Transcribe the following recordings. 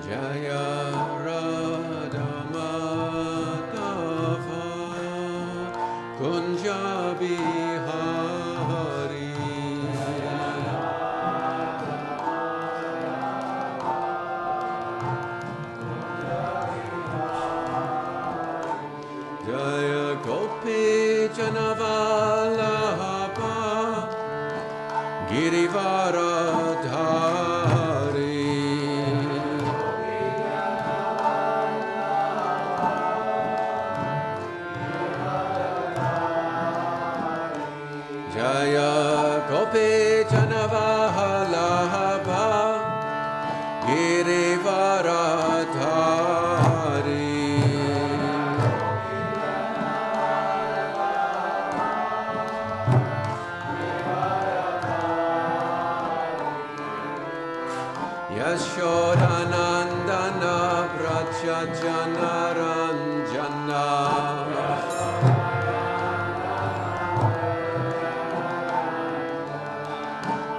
Jaya Radha Madhava Kunja Bihari Jaya Gopi Janavallabha Girivaradhari Jaya Gopi Janavallabha Girivaradhari Yashodanandana Braja Janaranjana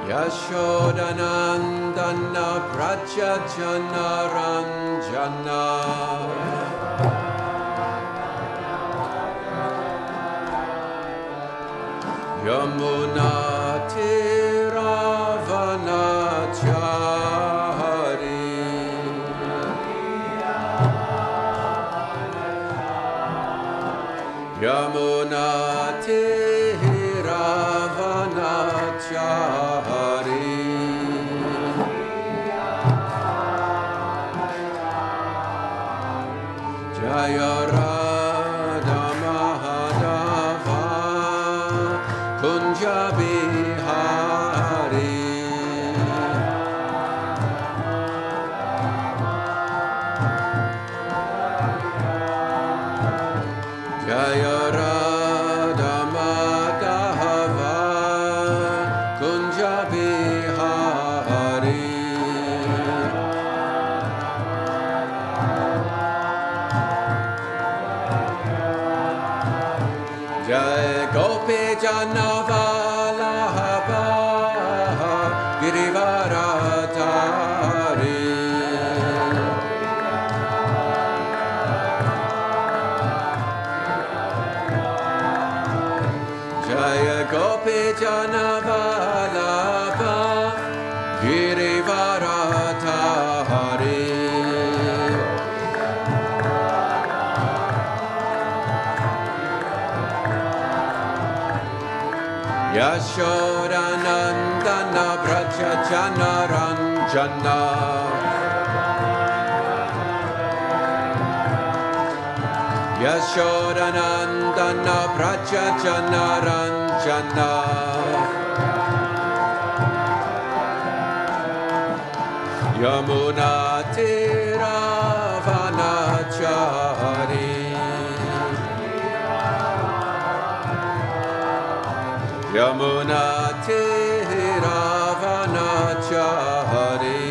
Yashodanandana Braja Janaranjana Yamuna Tiravanachari Yamuna Tiravanachari Jaya Radha Madhava Kunja Bihari Jaya Radha Madhava Kunja Bihari Jai Gopi Janavallabha Girivaradhari Jaya Gopi Janavallabha Girivaradhari Yashodanandana Braja Janaranjana Yashodanandana Braja Janaranjana Yamuna Tiravanachari Yamuna Tiravanachari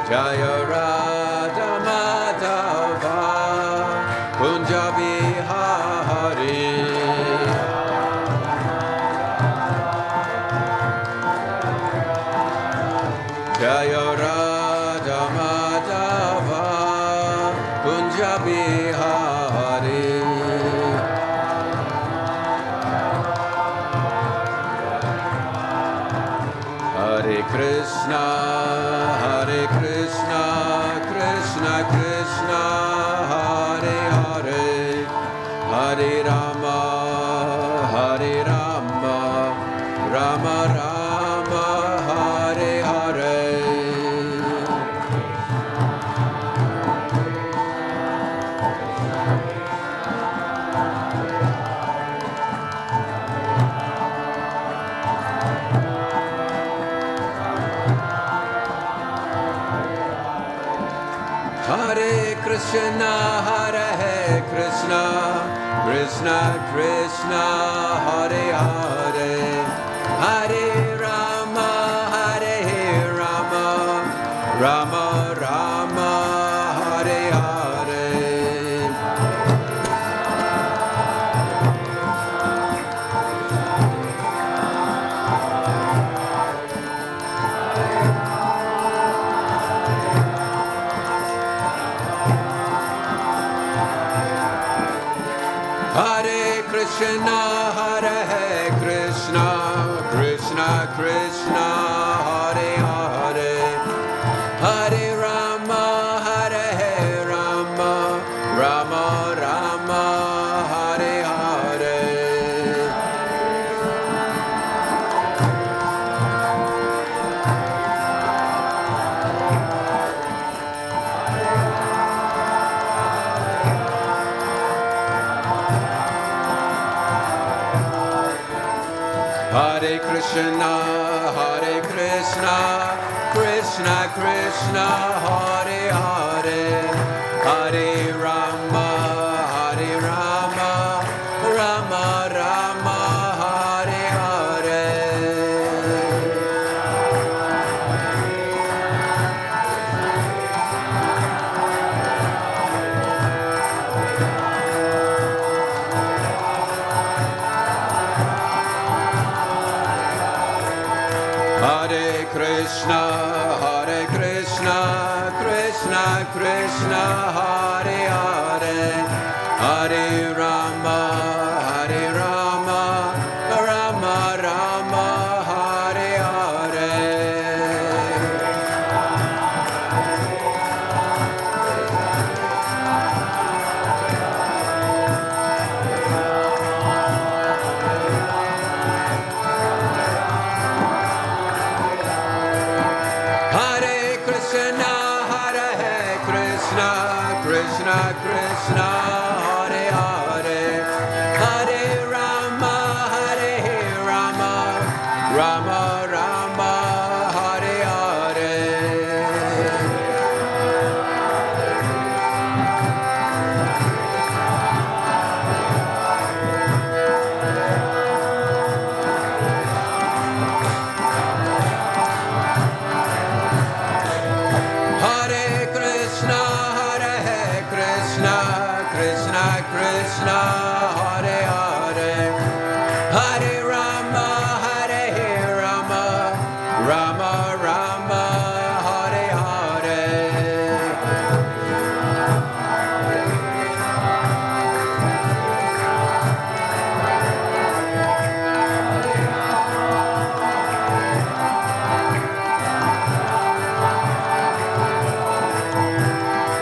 Jaya Radha Madhava Kunja Bihari Jaya Radha Madhava Kunja Bihari Hare Krishna, Krishna Krishna, Hare Hare, Hare Rama, Rama Rama, Hare Hare. Hare Krishna, Krishna Krishna, Hare Hare, Hare Rama, Rama Rama, Hare Hare. Krishna, Krishna, Hare Hare, Hare Rama, Hare Rama, Rama Rama, Hare Hare. Hare Krishna, Krishna Krishna, Hare Hare, Hare Rama, Rama Rama, Hare Hare. Hare Krishna, Krishna Krishna, Hare Hare, Hare Rama, Rama Rama, Hare Hare. Hare Krishna, Krishna Krishna, Hare Hare, Hare Rama, Rama Rama, Hare Hare. Hare Krishna, Krishna Krishna, Hare Hare, Hare Rama, Rama Rama, Hare Hare.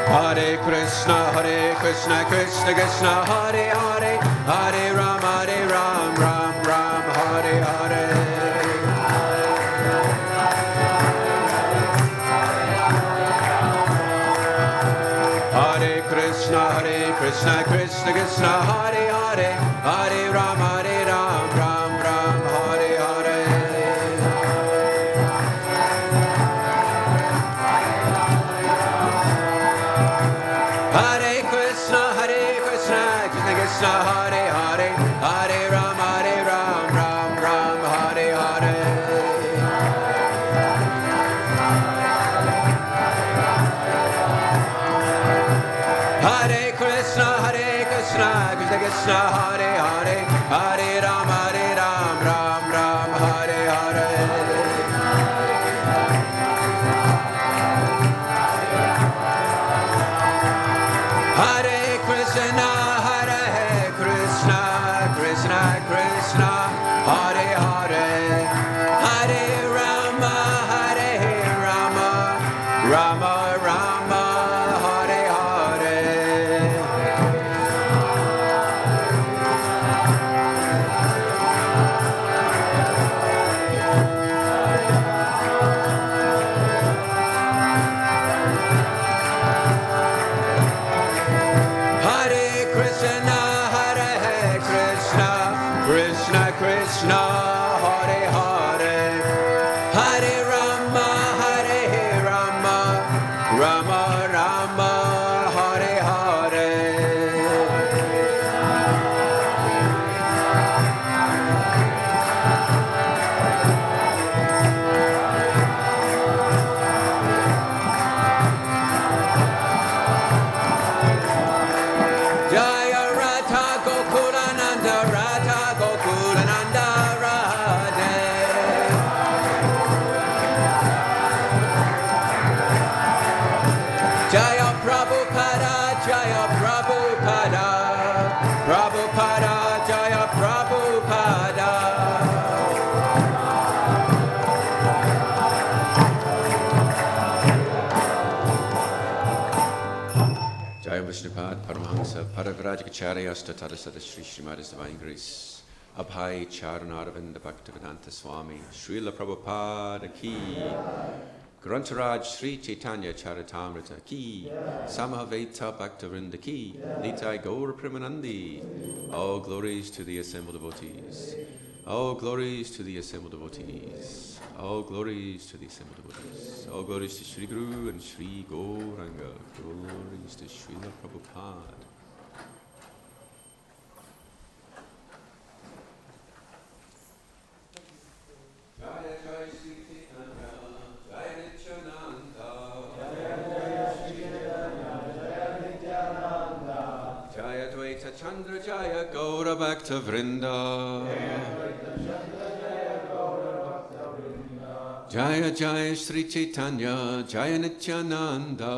Hare Krishna, Krishna Krishna, Hare Hare, Hare Ram, Ram Ram, Hare Hare. Hare Krishna, Krishna Krishna, Hare Hare, Hare Ram, Ram Ram, Hare Hare. Hare Krishna, Krishna Krishna, Hare Hare, Hare Ram, Ram Ram, Hare Hare. Hare Krishna, Krishna Krishna, Hare Hare, Hare Ram, Ram Ram, Hare Hare. Hare Krishna, Krishna Krishna, Hare Hare, Hare Rama, Rama Rama, Hare Hare. Sa Paravrajacharya Statadasada Sri Srimada's Divine Grace. Abhai Charanaravinda Bhaktivedanta Swami Srila Prabhupada Ki. Gruntaraj Sri Chaitanya Charitamrita Ki. Samaveta Bhaktivinoda Ki. Nitai Gaur Premanandi. All glories to the assembled devotees. All glories to the assembled devotees. All glories to the assembled devotees. All glories to Sri Guru and Sri Gauranga. Glories to Srila Prabhupada. Jaya Jaya Sri Chaitanya, Jaya Nityananda. Jaya Sri Chaitanya, Jaya Nityananda. Jaya Dvaita Chandra Jaya Gaura Bhakta Vrinda. Jaya Jaya Sri Chaitanya, Jaya Nityananda.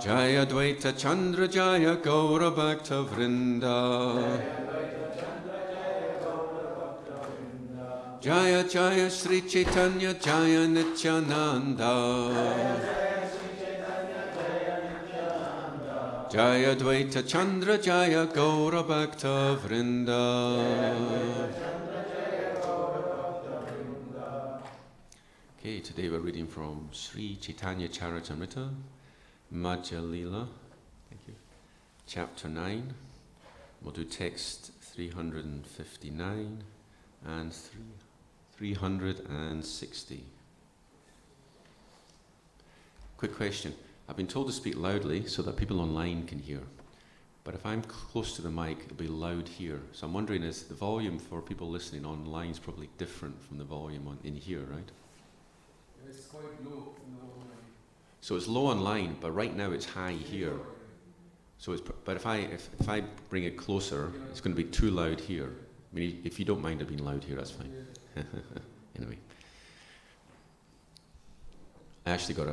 Jaya Dvaita Chandra Jaya Gaura Bhakta Vrinda. Jaya Jaya Sri Chaitanya, Jaya Nityananda. Jaya Dvaita Chandra Jaya Gaura Bhakta Vrinda. Okay, today we're reading from Sri Chaitanya Charitamrita, Madhya Lila, thank you, chapter 9. We'll do text 359 and 360. Quick question. I've been told to speak loudly so that people online can hear. But if I'm close to the mic, it'll be loud here. So I'm wondering, is the volume for people listening online is probably different from the volume in here, right? It's quite low. So it's low online, but right now it's high here. So but if I bring it closer, it's going to be too loud here. I mean, if you don't mind it being loud here, that's fine. Anyway, I actually got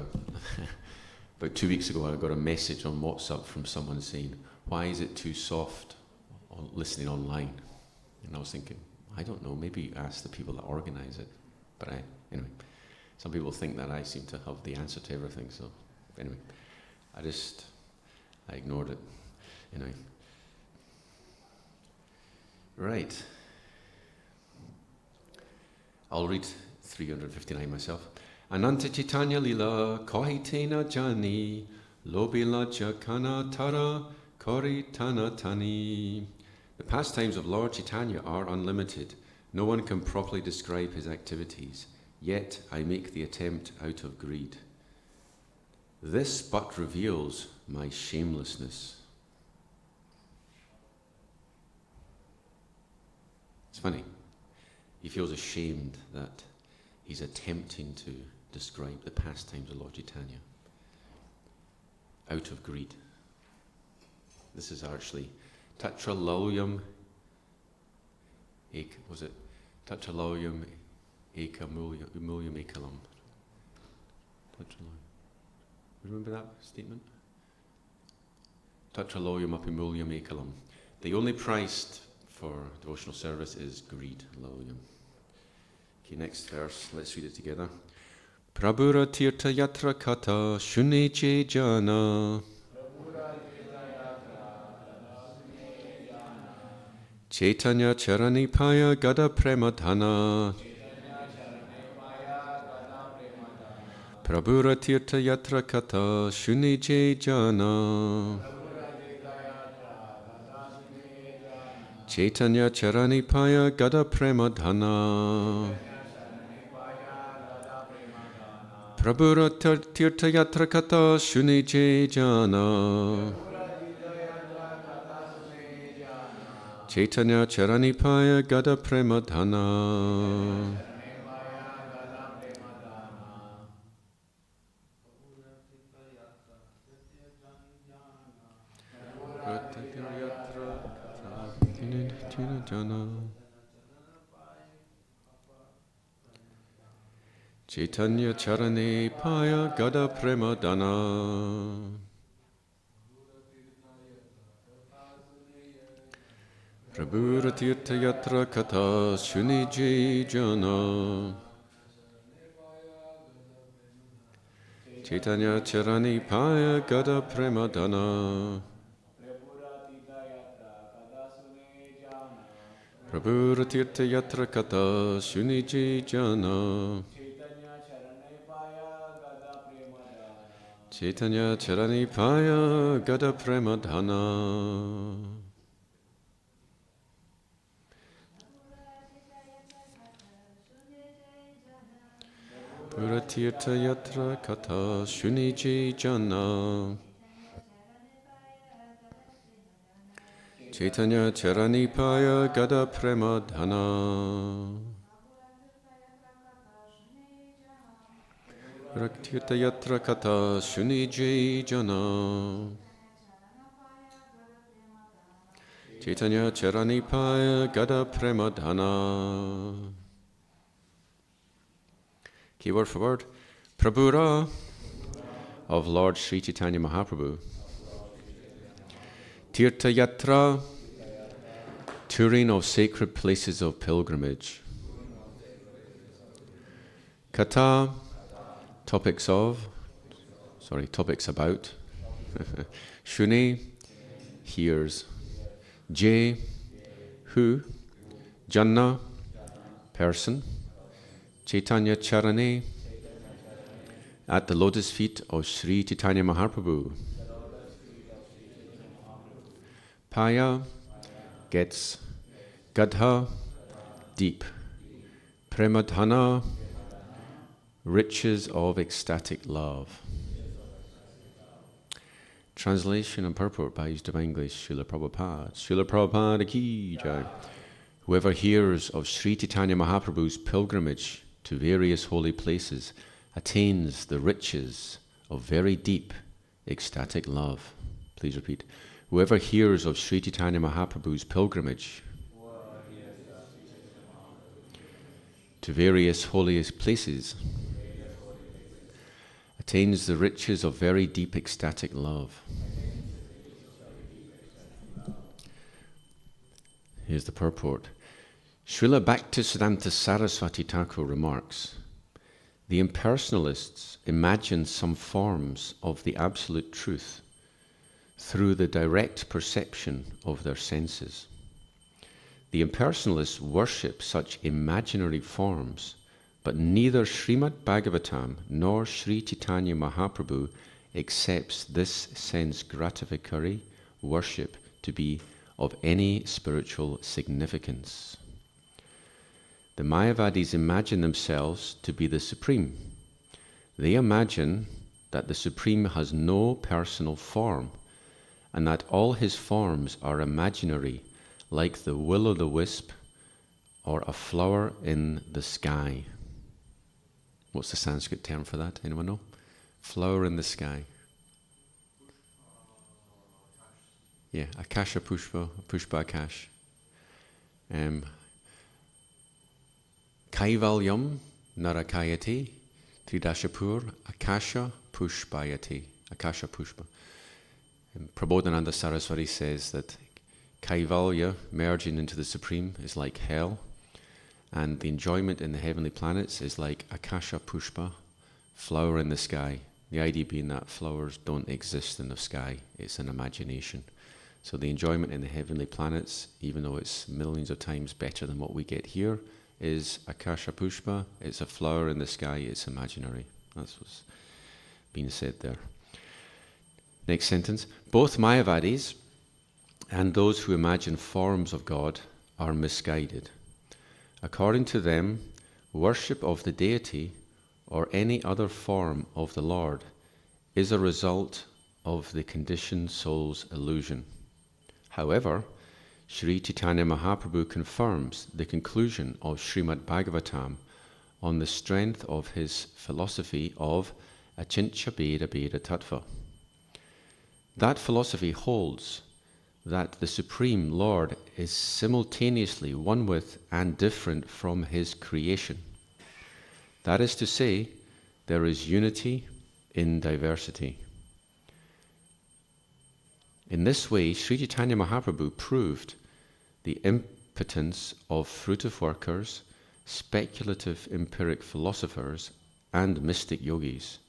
about 2 weeks ago, I got a message on WhatsApp from someone saying, "Why is it too soft listening online?" And I was thinking, I don't know. Maybe ask the people that organise it. But anyway. Some people think that I seem to have the answer to everything, so anyway, I ignored it. Anyway. Right. I'll read 359 myself. Ananta Chaitanya Lila Kohitena Jani Lobila Jakana Tara Kori Tana Tani. The pastimes of Lord Chaitanya are unlimited. No one can properly describe his activities. Yet I make the attempt out of greed. This but reveals my shamelessness. It's funny. He feels ashamed that he's attempting to describe the pastimes of Lord Chaitanya out of greed. This is actually Tatralalyam was it Tatralalyam Eka Mulyam Ekalam. Remember that statement? Tatraloyam Apimulyam Ekalam. The only price for devotional service is greed, loyam. Okay, next verse, let's read it together. Prabhura Tirtha Yatra Kata Shuneche Jana Chaitanya Charani Paya Gada Premadhana Prabhura Tirtha Yatra Kata Shuneche Jana Chaitanya Charani Paya Gada Premadhana Prabhura Tirtha Yatra Kata Shuneche Jana Chaitanya Charani Paya Gada Premadhana Chaitanya Charane Paya Gada Premadhana Prabhura Tirtha Yatra Kata Shunije Jana Chaitanya Charanipaya Gada Premadana Prabhu Tirtha Yatra Kata Shuniji Jana Chaitanya Charanipaya Gada Premadana Puratirtha Yatra Kata Shuniji Jana Chaitanya Charanipaya Gada Premadhana Puratirtha Yatra Kata Shuniji Jana Chaitanya Charanipaya Gada Premadhana. Key word for word. Prabhura of Lord Sri Chaitanya Mahaprabhu. Tirtha Yatra, touring of sacred places of pilgrimage. Kata, topics about. Shuni, hears. Jay, who. Janna, person. Chaitanya Charane, at the lotus feet of Sri Chaitanya Mahaprabhu. Paya, gets. Gadha, deep. Premadhana, riches of ecstatic love. Translation and purport by His Divine Grace Srila Prabhupada. Srila Prabhupada ki jai. Whoever hears of Sri Chaitanya Mahaprabhu's pilgrimage to various holy places attains the riches of very deep ecstatic love. Please repeat. Whoever hears of Sri Chaitanya Mahaprabhu's pilgrimage to various holy places attains the riches of very deep ecstatic love. Here's the purport. Srila Bhaktivedanta Saraswati Thakur remarks, the impersonalists imagine some forms of the absolute truth through the direct perception of their senses. The impersonalists worship such imaginary forms, but neither Srimad Bhagavatam nor Sri Chaitanya Mahaprabhu accepts this sense gratificatory worship to be of any spiritual significance. The Mayavadis imagine themselves to be the Supreme. They imagine that the Supreme has no personal form and that all his forms are imaginary, like the will-o'-the-wisp or a flower in the sky. What's the Sanskrit term for that? Anyone know? Flower in the sky. Yeah, Akasha Pushpa, Pushpa Akash. Kaivalyam Narakayati Tridashapur Akasha Pushpayati. Akasha Pushpa. Prabodhananda Saraswati says that Kaivalya, merging into the Supreme, is like hell, and the enjoyment in the heavenly planets is like Akasha Pushpa, flower in the sky. The idea being that flowers don't exist in the sky, it's an imagination. So the enjoyment in the heavenly planets, even though it's millions of times better than what we get here, is Akasha Pushpa, it's a flower in the sky, it's imaginary. That's what's being said there. Next sentence. Both Mayavadis and those who imagine forms of God are misguided. According to them, worship of the deity or any other form of the Lord is a result of the conditioned soul's illusion. However, Sri Chaitanya Mahaprabhu confirms the conclusion of Srimad Bhagavatam on the strength of his philosophy of Achintya Bheda Bheda Tattva. That philosophy holds that the Supreme Lord is simultaneously one with and different from his creation. That is to say, there is unity in diversity. In this way, Sri Chaitanya Mahaprabhu proved the impotence of fruitive workers, speculative empiric philosophers, and mystic yogis.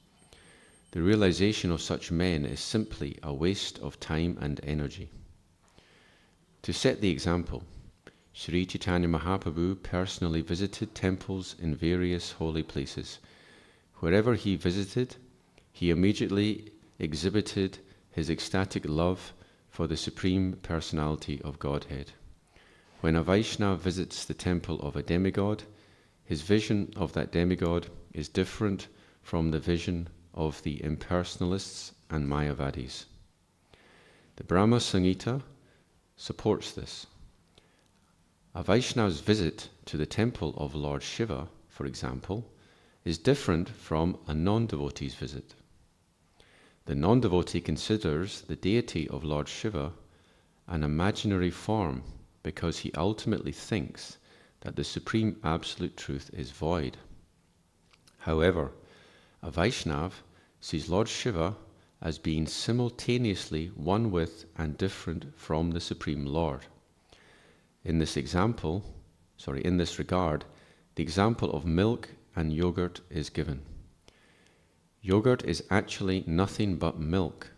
The realization of such men is simply a waste of time and energy. To set the example, Sri Chaitanya Mahaprabhu personally visited temples in various holy places. Wherever he visited, he immediately exhibited his ecstatic love for the Supreme Personality of Godhead. When a Vaishnava visits the temple of a demigod, his vision of that demigod is different from the vision of the impersonalists and Mayavadis. The Brahma Samhita supports this. A Vaishnava's visit to the temple of Lord Shiva, for example, is different from a non-devotee's visit. The non-devotee considers the deity of Lord Shiva an imaginary form because he ultimately thinks that the Supreme Absolute Truth is void. However, a Vaishnava sees Lord Shiva as being simultaneously one with and different from the Supreme Lord. In this regard, the example of milk and yogurt is given. Yogurt is actually nothing but milk,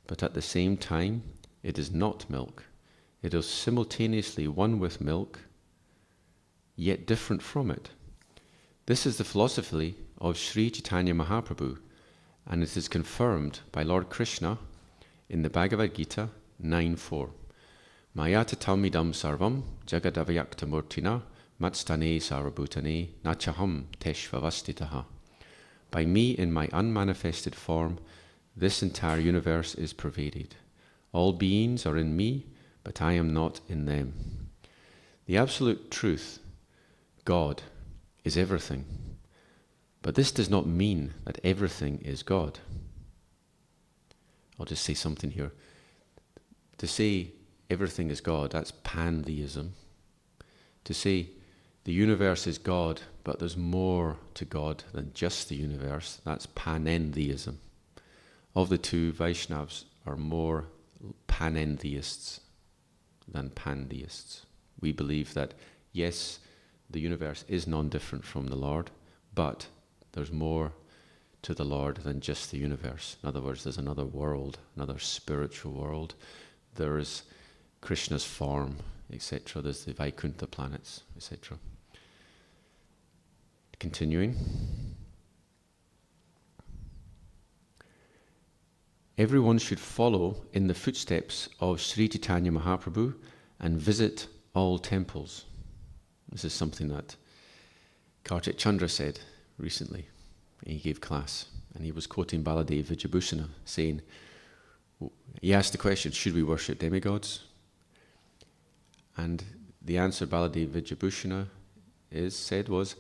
but at the same time, it is not milk. It is simultaneously one with milk, yet different from it. This is the philosophy of Sri Chaitanya Mahaprabhu, and it is confirmed by Lord Krishna in the Bhagavad Gita 9.4. Mayata talmidam sarvam jagadavayak murtina matstane sarabhutane nachaham teshvavastitaha. By me in my unmanifested form, this entire universe is pervaded. All beings are in me, but I am not in them. The absolute truth, God, is everything. But this does not mean that everything is God. I'll just say something here. To say everything is God, that's pantheism. To say the universe is God, but there's more to God than just the universe, that's panentheism. Of the two, Vaishnavas are more panentheists than pantheists. We believe that, yes, the universe is non-different from the Lord, but there's more to the Lord than just the universe. In other words, there's another world, another spiritual world. There is Krishna's form, etc. There's the Vaikuntha planets, etc. Continuing. Everyone should follow in the footsteps of Sri Chaitanya Mahaprabhu and visit all temples. This is something that Kartik Chandra said recently. He gave class, and he was quoting Baladev Vijayabhusana, saying, he asked the question, should we worship demigods? And the answer Baladev Vijayabhusana said was,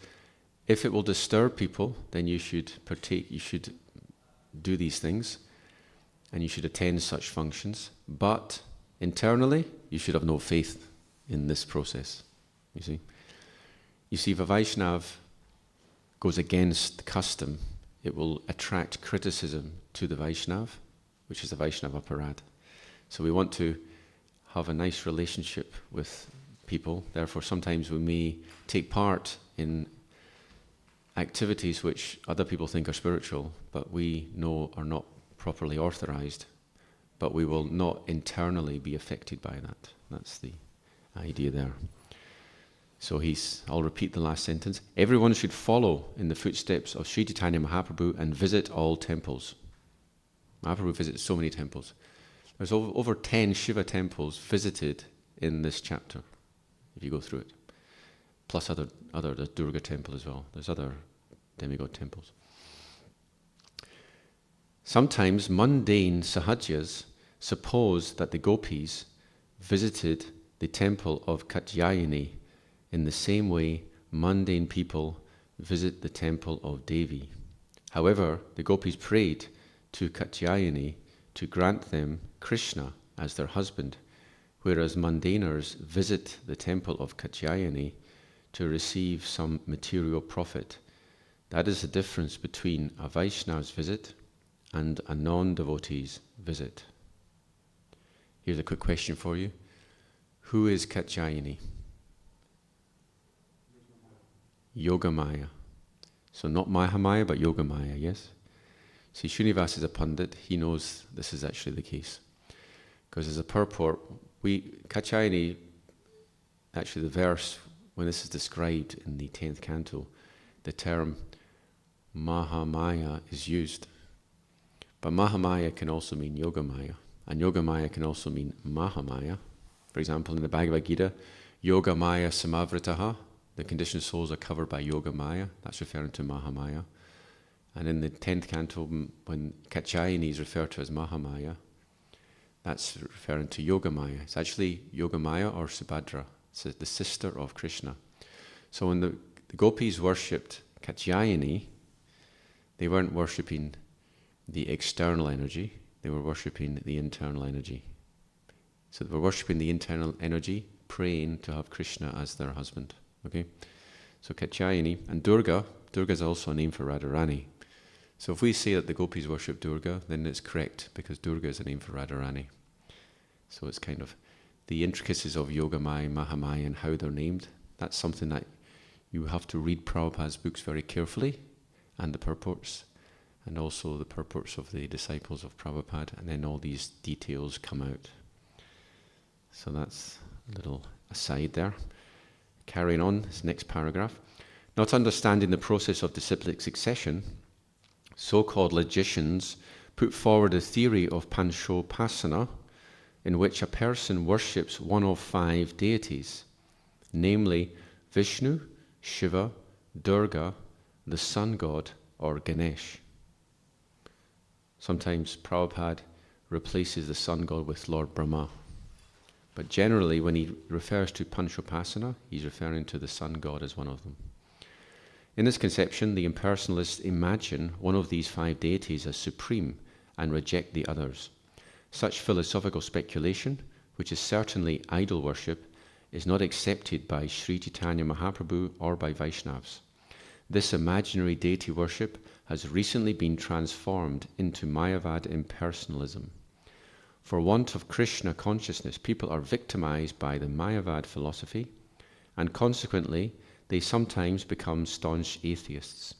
if it will disturb people, then you should partake, you should do these things, and you should attend such functions, but internally, you should have no faith in this process, you see. You see, if a Vaishnava goes against custom, it will attract criticism to the Vaishnava, which is the Vaishnava Aparad. So we want to have a nice relationship with people. Therefore, sometimes we may take part in activities which other people think are spiritual, but we know are not properly authorized, but we will not internally be affected by that. That's the idea there. So I'll repeat the last sentence. Everyone should follow in the footsteps of Sri Chaitanya Mahaprabhu and visit all temples. Mahaprabhu visits so many temples. There's over 10 Shiva temples visited in this chapter, if you go through it. Plus there's Durga temple as well. There's other demigod temples. Sometimes mundane sahajas suppose that the gopis visited the temple of Katyayani in the same way mundane people visit the temple of Devi. However, the gopis prayed to Katyayani to grant them Krishna as their husband, whereas mundaners visit the temple of Katyayani to receive some material profit. That is the difference between a Vaishnava's visit and a non-devotee's visit. Here's a quick question for you. Who is Katyayani? Yogamaya. So not Mahamaya, but Yogamaya, yes? See, Srinivas is a pundit. He knows this is actually the case. Because as a purport, Katyayani, actually the verse, when this is described in the 10th canto, the term Mahamaya is used. But Mahamaya can also mean Yogamaya. And Yogamaya can also mean Mahamaya. For example, in the Bhagavad Gita, Yogamaya Samavritaha, the conditioned souls are covered by Yogamaya. That's referring to Mahamaya. And in the 10th canto, when Katyayani is referred to as Mahamaya, that's referring to Yogamaya. It's actually Yogamaya or Subhadra. It's the sister of Krishna. So when the gopis worshipped Katyayani, they weren't worshipping the external energy, they were worshipping the internal energy. So they were worshipping the internal energy, praying to have Krishna as their husband. Okay? So Katyayani, and Durga is also a name for Radharani. So if we say that the gopis worship Durga, then it's correct, because Durga is a name for Radharani. So it's kind of the intricacies of Yogamaya, Mahamaya, and how they're named. That's something that you have to read Prabhupada's books very carefully, and the purports, and also the purports of the disciples of Prabhupada, and then all these details come out. So that's a little aside there. Carrying on, this next paragraph. Not understanding the process of disciplic succession, so-called logicians put forward a theory of Panchopasana, in which a person worships one of 5 deities, namely Vishnu, Shiva, Durga, the sun god, or Ganesh. Sometimes Prabhupada replaces the sun god with Lord Brahma. But generally, when he refers to Panchopasana, he's referring to the sun god as one of them. In this conception, the impersonalists imagine one of these 5 deities as supreme and reject the others. Such philosophical speculation, which is certainly idol worship, is not accepted by Sri Chaitanya Mahaprabhu or by Vaishnavas. This imaginary deity worship has recently been transformed into Mayavad impersonalism. For want of Krishna consciousness, people are victimized by the Mayavad philosophy, and consequently, they sometimes become staunch atheists.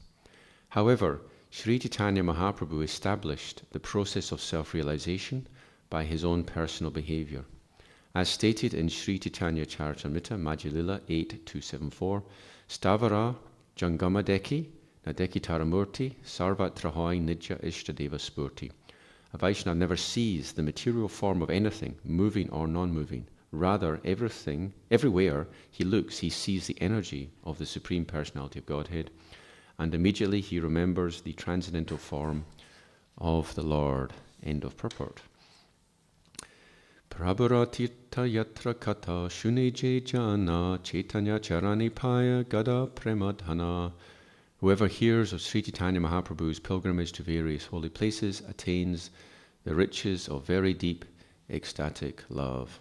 However, Sri Chaitanya Mahaprabhu established the process of self-realization by his own personal behavior. As stated in Sri Chaitanya Charitamrita, Madhya Lila 8.274, Stavara Jangama Deki, Nadeki Taramurti, Sarvatra Hoy Nidya Ishtadeva Spurti. A Vaishnava never sees the material form of anything, moving or non-moving. Rather, everywhere he looks, he sees the energy of the Supreme Personality of Godhead, and immediately he remembers the transcendental form of the Lord. End of purport. Prabhuratita yatra kata shuneje jana chaitanya charani paya gada premadhana. Whoever hears of Sri Chaitanya Mahaprabhu's pilgrimage to various holy places attains the riches of very deep ecstatic love.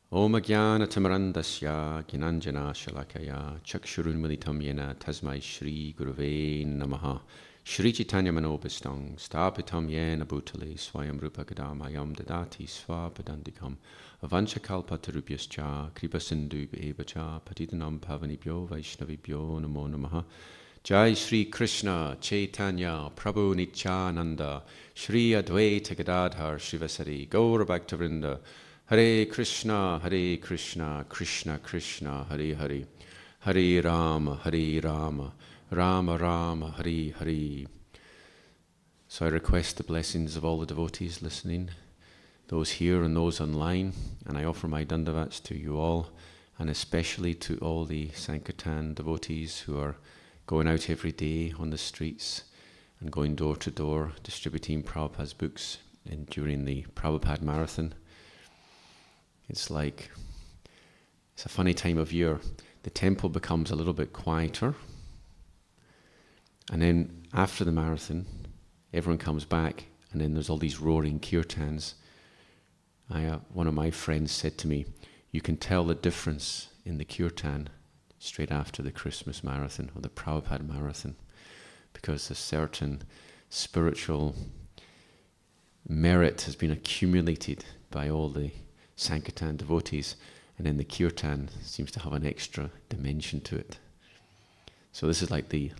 Om Jnana Timirandasya Gnananjana Shalakaya Chakshurunmilitam Yena Tasmai Shri Gurave Namaha Shri Chaitanya Manobhistang Stapitam Yena Bhutale Swayam Rupa Gadamayam Dadati Svapadandikam Avanchakalpa Tarubhyascha Kripa Sindhu Evacha Patitanam Pavanibhyo Vaishnavibhyo Namo Namaha. Jai Shri Krishna Chaitanya Prabhu Nityananda Shri Advaita Gadadhar Srivasari Gaura Bhaktivedanta Hare Krishna, Krishna Krishna, Hare Hare, Hare Rama, Rama Rama, Hare Hare. So I request the blessings of all the devotees listening, those here and those online, and I offer my dandavats to you all, and especially to all the Sankirtan devotees who are going out every day on the streets and going door to door distributing Prabhupada's books during the Prabhupada Marathon. It's a funny time of year. The temple becomes a little bit quieter, and then after the marathon, everyone comes back, and then there's all these roaring kirtans. One of my friends said to me, you can tell the difference in the kirtan straight after the Christmas marathon or the Prabhupada marathon, because a certain spiritual merit has been accumulated by all the Sankirtan devotees, and then the kirtan seems to have an extra dimension to it. So this is like the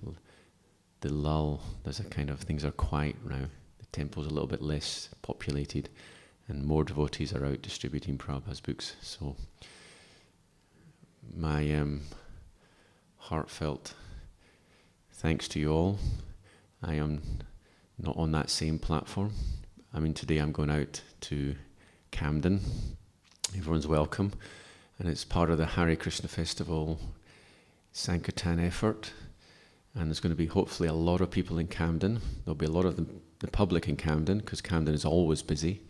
the lull. There's a kind of, things are quiet now. The temple's a little bit less populated, and more devotees are out distributing Prabhupada's books. So my heartfelt thanks to you all. I am not on that same platform. I mean, today I'm going out to Camden. Everyone's welcome. And it's part of the Hare Krishna Festival Sankirtan effort. And there's going to be hopefully a lot of people in Camden. There'll be a lot of the public in Camden, because Camden is always busy.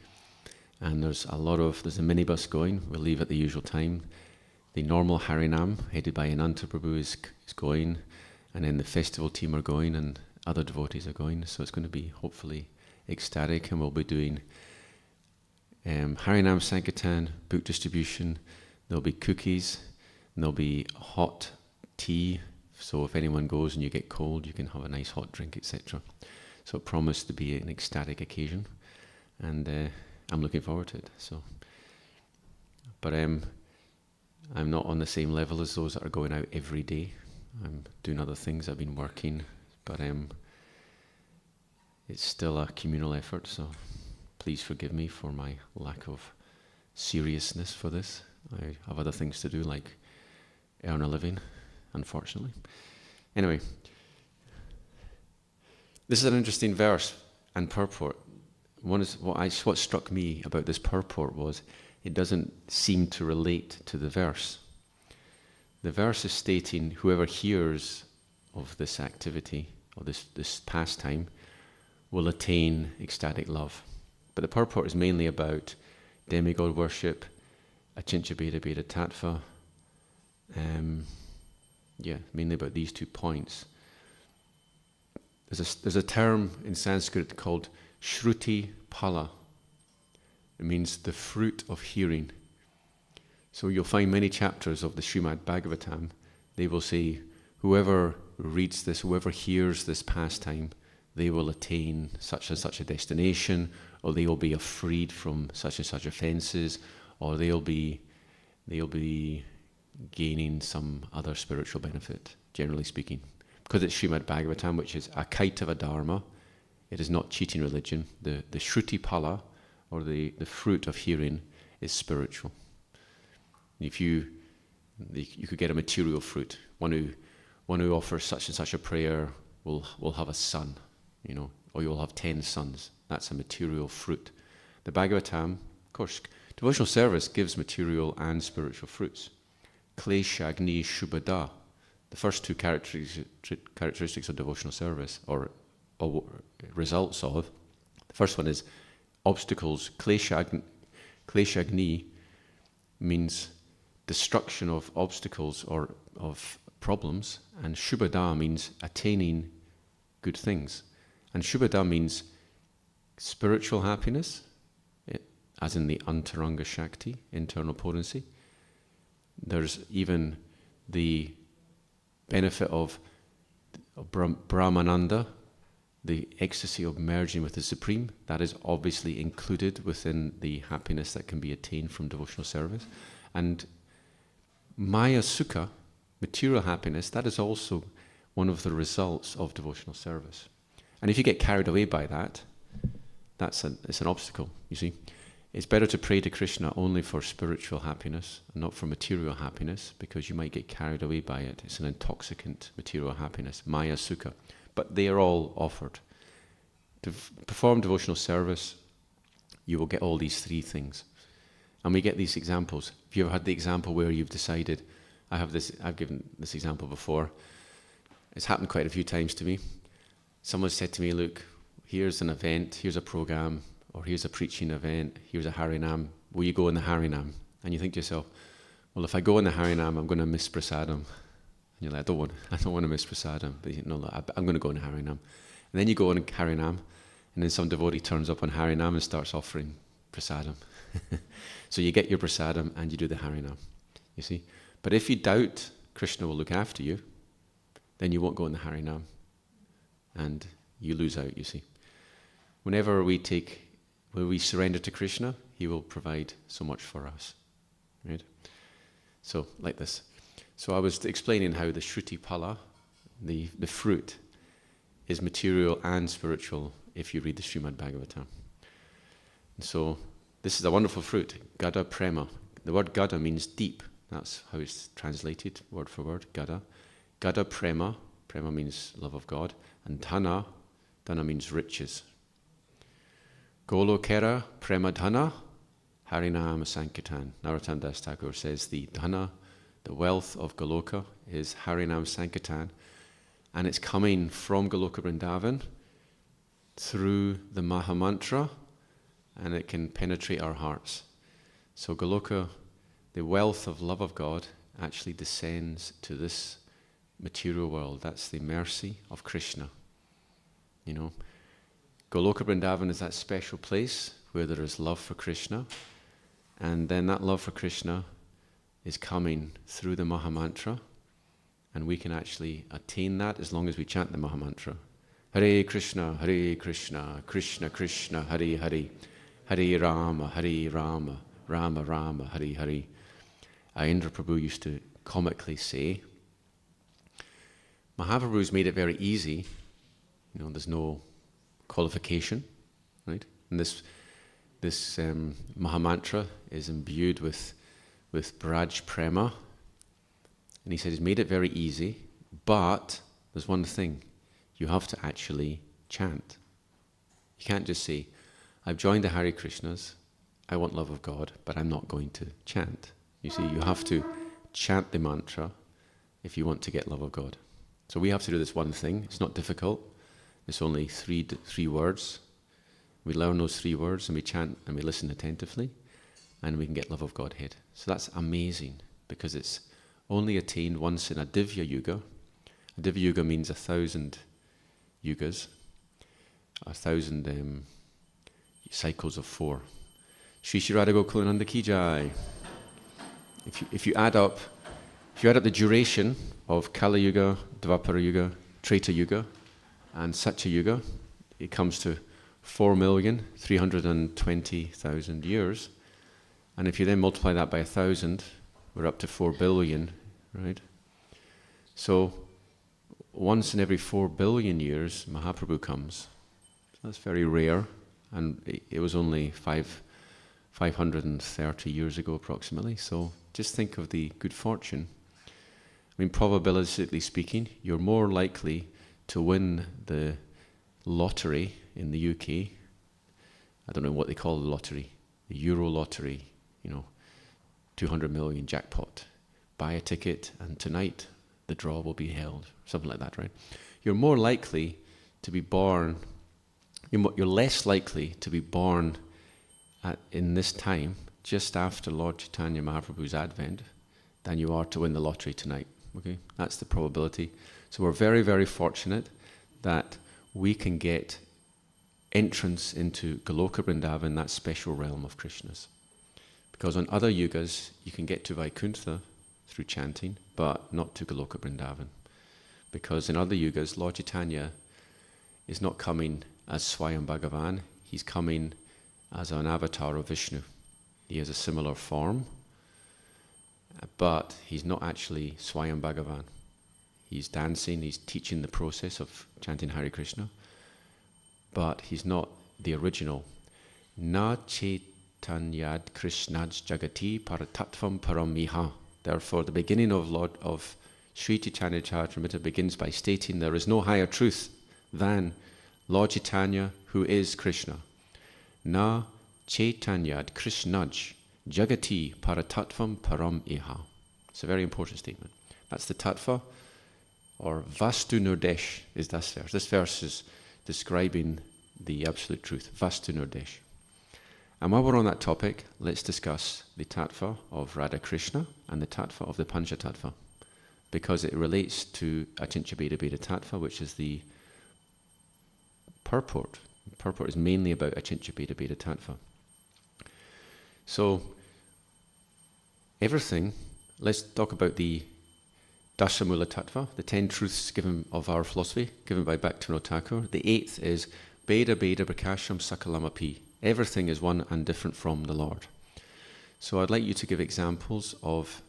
And there's a minibus going. We'll leave at the usual time. The normal Harinam, headed by Ananta Prabhu, is going. And then the festival team are going, and other devotees are going. So it's going to be hopefully ecstatic. And we'll be doing Harinam Sankirtan, book distribution. There'll be cookies. And there'll be hot tea. So if anyone goes and you get cold, you can have a nice hot drink, etc. So it promised to be an ecstatic occasion, and I'm looking forward to it. So, but I'm not on the same level as those that are going out every day. I'm doing other things. I've been working, but it's still a communal effort. So please forgive me for my lack of seriousness for this. I have other things to do, like earn a living, unfortunately. Anyway, this is an interesting verse and purport. What struck me about this purport was it doesn't seem to relate to the verse. The verse is stating whoever hears of this activity, or this pastime, will attain ecstatic love. But the purport is mainly about demigod worship, achintya bheda bheda tattva, mainly about these 2 points. There's a term in Sanskrit called shruti pala. It means the fruit of hearing. So you'll find many chapters of the Srimad Bhagavatam, they will say, whoever reads this, whoever hears this pastime, they will attain such and such a destination, or they will be freed from such and such offences, or they'll be gaining some other spiritual benefit, generally speaking. Because it's Srimad Bhagavatam, which is akaitava dharma, it is not cheating religion. The shruti pala, or the fruit of hearing, is spiritual. If you could get a material fruit. One who offers such and such a prayer will have a son, or you'll have 10 sons. That's a material fruit. The Bhagavatam, of course, devotional service gives material and spiritual fruits. Klesha agni shubhada, the first 2 characteristics of devotional service, or results of. The first one is obstacles. Klesha agni means destruction of obstacles or of problems, and shubhada means attaining good things. And shubhada means spiritual happiness, as in the antaranga shakti, internal potency. There's even the benefit of Brahmananda, the ecstasy of merging with the Supreme. That is obviously included within the happiness that can be attained from devotional service. And Maya Sukha, material happiness, that is also one of the results of devotional service. And if you get carried away by that, it's an obstacle, you see. It's better to pray to Krishna only for spiritual happiness and not for material happiness, because you might get carried away by it. It's an intoxicant material happiness, Maya Sukha. But they are all offered. To perform devotional service, you will get all these 3 things. And we get these examples. Have you ever had the example where you've decided, I've given this example before. It's happened quite a few times to me. Someone said to me, look, here's an event, here's a program, or here's a preaching event, here's a Harinam, will you go in the Harinam? And you think to yourself, well, if I go in the Harinam, I'm going to miss Prasadam. And you're like, I don't want to miss Prasadam, but I'm going to go in Harinam. And then you go in Harinam, and then some devotee turns up on Harinam and starts offering Prasadam. So you get your Prasadam and you do the Harinam, you see. But if you doubt Krishna will look after you, then you won't go in the Harinam, and you lose out, you see. Whenever we surrender to Krishna, he will provide so much for us, right? So, like this. So I was explaining how the Shruti Pala, the fruit, is material and spiritual if you read the Srimad Bhagavatam. And so this is a wonderful fruit, Gada Prema. The word Gada means deep. That's how it's translated, word for word, Gada. Gada Prema, Prema means love of God, and Dhana, Dhana means riches. Golokera Prema Dhana, Harinam Sankirtan. Narottam Das Thakur says the Dhana, the wealth of Goloka, is Harinam Sankirtan, and it's coming from Goloka Vrindavan through the Mahamantra, and it can penetrate our hearts. So Goloka, the wealth of love of God, actually descends to this material world. That's the mercy of Krishna. You know, Goloka Vrindavan is that special place where there is love for Krishna, and then that love for Krishna is coming through the Mahamantra, and we can actually attain that as long as we chant the Mahamantra. Hare Krishna, Krishna Krishna, Hare Hare, Hare Rama, Rama Rama, Hare Hare. Indra Prabhu used to comically say, Mahaprabhu's made it very easy. You know, there's no qualification, right? And this Mahamantra is imbued with Braj Prema. And he said he's made it very easy, but there's one thing. You have to actually chant. You can't just say, I've joined the Hare Krishnas, I want love of God, but I'm not going to chant. You see, you have to chant the mantra if you want to get love of God. So we have to do this one thing. It's not difficult. It's only three words. We learn those 3 words and we chant and we listen attentively, and we can get love of Godhead. So that's amazing, because it's only attained once in a Divya Yuga. A Divya Yuga means 1,000 yugas, 1,000 cycles of 4. Shri Shri Radha Gokulananda Ki Jai. If you add up the duration of Kali Yuga, Dvapara Yuga, Treta Yuga, and Satya Yuga, it comes to 4,320,000 years. And if you then multiply that by 1,000, we're up to 4 billion, right? So once in every 4 billion years, Mahaprabhu comes. That's very rare, and it was only 530 years ago approximately. So just think of the good fortune. I mean, probabilistically speaking, you're more likely to win the lottery in the UK. I don't know what they call the lottery, the Euro lottery, 200 million jackpot. Buy a ticket and tonight the draw will be held. Something like that, right? You're more likely to be born, you're less likely to be born in this time, just after Lord Chaitanya Mahaprabhu's advent, than you are to win the lottery tonight. Okay, that's the probability. So we're very, very fortunate that we can get entrance into Goloka Vrindavan, that special realm of Krishna's. Because on other yugas, you can get to Vaikuntha through chanting, but not to Goloka Vrindavan. Because in other yugas, Lord Chaitanya is not coming as Swayam Bhagavan, he's coming as an avatar of Vishnu. He has a similar form, but he's not actually Swayam Bhagavan. He's dancing, he's teaching the process of chanting Hare Krishna, but he's not the original. Na Chaitanyad Krishnaj Jagati Paratatvam Paramiha. Therefore, the beginning of Sri Chaitanya Charitamrita begins by stating there is no higher truth than Lord Chaitanya, who is Krishna. Na Chaitanyad Krishnaj Jagati Paratatvam Param Iha. It's a very important statement. That's the tattva, or Vastu Nirdesh is this verse. This verse is describing the absolute truth, Vastu Nirdesh. And while we're on that topic, let's discuss the tattva of Radha Krishna and the tattva of the Pancha tattva, because it relates to Achincha Bheda Bheda tattva, which is the purport. The purport is mainly about Achincha Bheda Bheda tattva. So, everything, let's talk about the Dasamula tattva, the 10 truths given of our philosophy, given by Bhaktivedanta Thakur. The 8th is Bheda Bheda Prakasham Sakalamapi. Everything is one and different from the Lord. So I'd like you to give examples of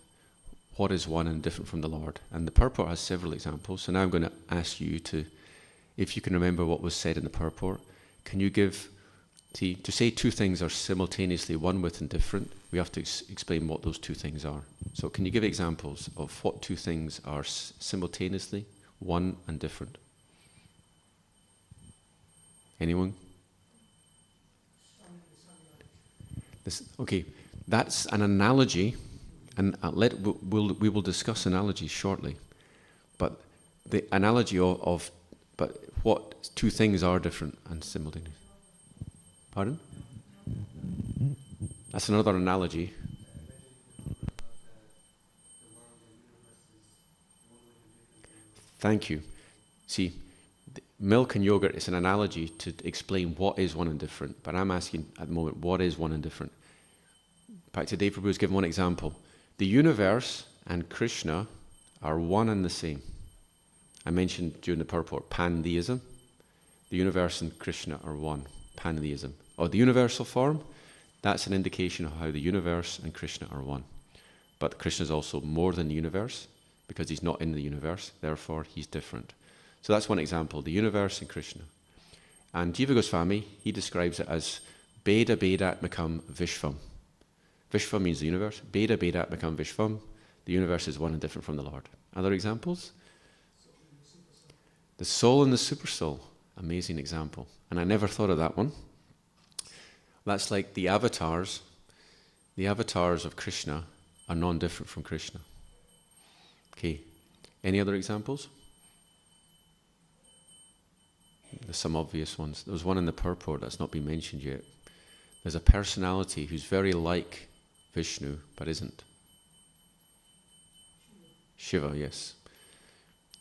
what is one and different from the Lord. And the purport has several examples, so now I'm going to ask you to if you can remember what was said in the purport, can you give, see, to say two things are simultaneously one with and different, we have to explain what those two things are. So can you give examples of what two things are simultaneously one and different? Anyone? Okay, that's an analogy, and we will discuss analogies shortly. But the analogy of but what two things are different and simultaneous? Pardon? That's another analogy. Thank you. See, milk and yogurt is an analogy to explain what is one and different, but I'm asking at the moment, what is one and different? Bhaktivedanta Prabhu has given one example. The universe and Krishna are one and the same. I mentioned during the purport pantheism. The universe and Krishna are one, pantheism. Or the universal form, that's an indication of how the universe and Krishna are one. But Krishna is also more than the universe, because he's not in the universe, therefore he's different. So that's one example, the universe and Krishna. And Jiva Goswami, he describes it as Beda Bedatmakam Vishvam. Vishvam means the universe. Beda Bedatmakam Vishvam. The universe is one and different from the Lord. Other examples? The soul and the supersoul. Amazing example. And I never thought of that one. That's like the avatars. The avatars of Krishna are non-different from Krishna. Okay. Any other examples? There's some obvious ones. There was one in the purport that's not been mentioned yet. There's a personality who's very like Vishnu, but isn't. Shiva, yes.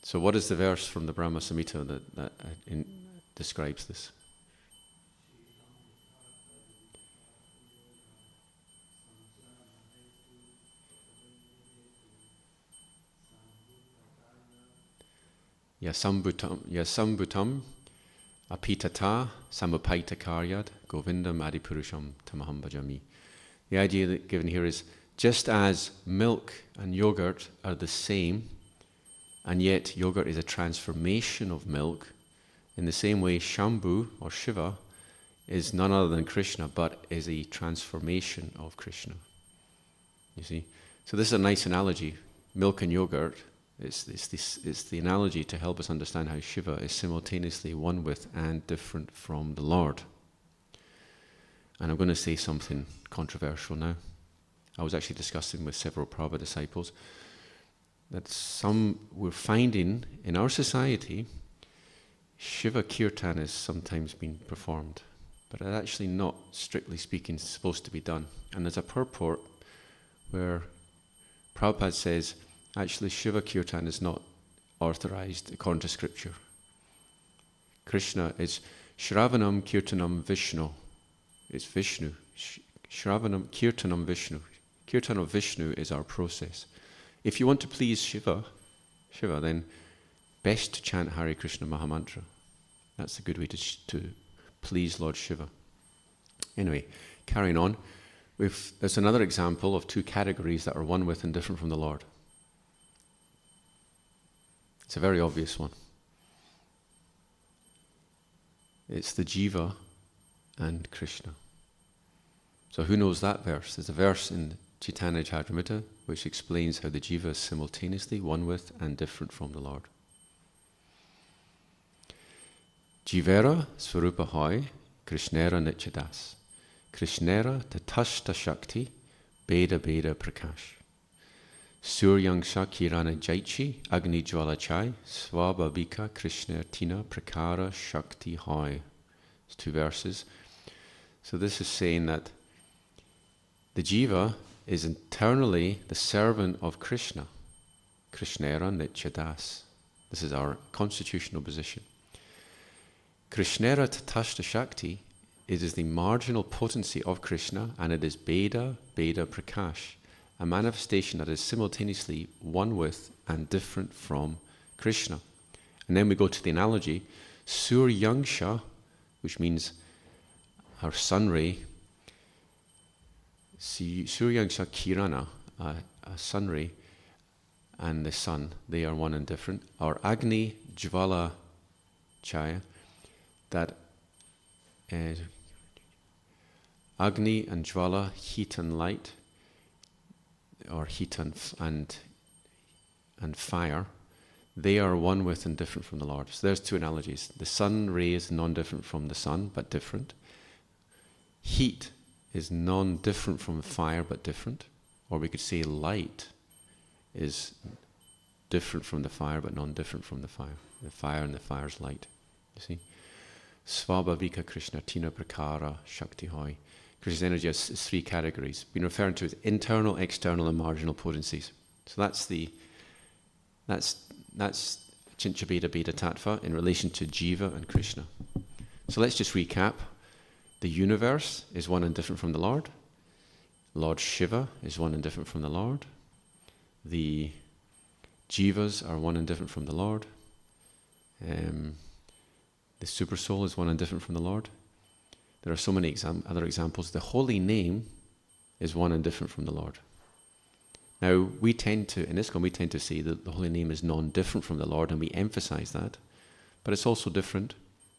So what is the verse from the Brahma Samhita that describes this? Yasambhutam apitata samupaita karyad govindam adipurusham tamaham bhajami. The idea that given here is just as milk and yogurt are the same, and yet yogurt is a transformation of milk, in the same way Shambhu or Shiva is none other than Krishna, but is a transformation of Krishna. You see? So this is a nice analogy. Milk and yogurt, it's the analogy to help us understand how Shiva is simultaneously one with and different from the Lord. And I'm going to say something controversial now. I was actually discussing with several Prabhupada disciples that we're finding in our society, Shiva Kirtan is sometimes being performed, but it's actually not, strictly speaking, supposed to be done. And there's a purport where Prabhupada says, actually Shiva Kirtan is not authorized according to scripture. Krishna is Shravanam Kirtanam Vishnu. It's Vishnu. Shravanam Kirtanam Vishnu. Kirtan of Vishnu is our process. If you want to please Shiva, then best to chant Hare Krishna Mahamantra. That's a good way to please Lord Shiva. Anyway, carrying on. There's another example of two categories that are one with and different from the Lord. It's a very obvious one. It's the Jiva and Krishna. So who knows that verse? There's a verse in Chaitanya Charitamrita which explains how the Jiva is simultaneously one with and different from the Lord. Jivera Swarupa Hoy, Krishnera Nityadas. Krishnera Tatashta Shakti, Beda Prakash. Suryang Shakirana Jaichi, Agni Jwala Chai, Swabhabika Krishna Tina Prakara Shakti Hoy. It's two verses. So this is saying that the Jiva is internally the servant of Krishna. Krishnera Nityadas. This is our constitutional position. Krishnera Tatashta Shakti, it is the marginal potency of Krishna, and it is Beda Prakash, a manifestation that is simultaneously one with and different from Krishna. And then we go to the analogy, Suryangsha, which means our sun ray, Suryangsha Kirana, a sun ray, and the sun, they are one and different. Our Agni Jvala chaya, that Agni and Jvala, heat and light, or heat and fire, they are one with and different from the Lord. So there's two analogies. The sun ray is non-different from the sun, but different. Heat is non-different from fire, but different. Or we could say light is different from the fire, but non-different from the fire. The fire and the fire's light. You see? Svabhavika Krishna Tina Prakara Shakti Hoy. Krishna's energy has three categories. Been referred to as internal, external, and marginal potencies. So that's Chinchabeda Beda Tattva in relation to Jiva and Krishna. So let's just recap. The universe is one and different from the Lord. Lord Shiva is one and different from the Lord. The Jivas are one and different from the Lord. The Supersoul is one and different from the Lord. There are so many other examples. The holy name is one and different from the Lord. Now, in ISKCON, we tend to say that the holy name is non-different from the Lord, and we emphasize that. But it's also different,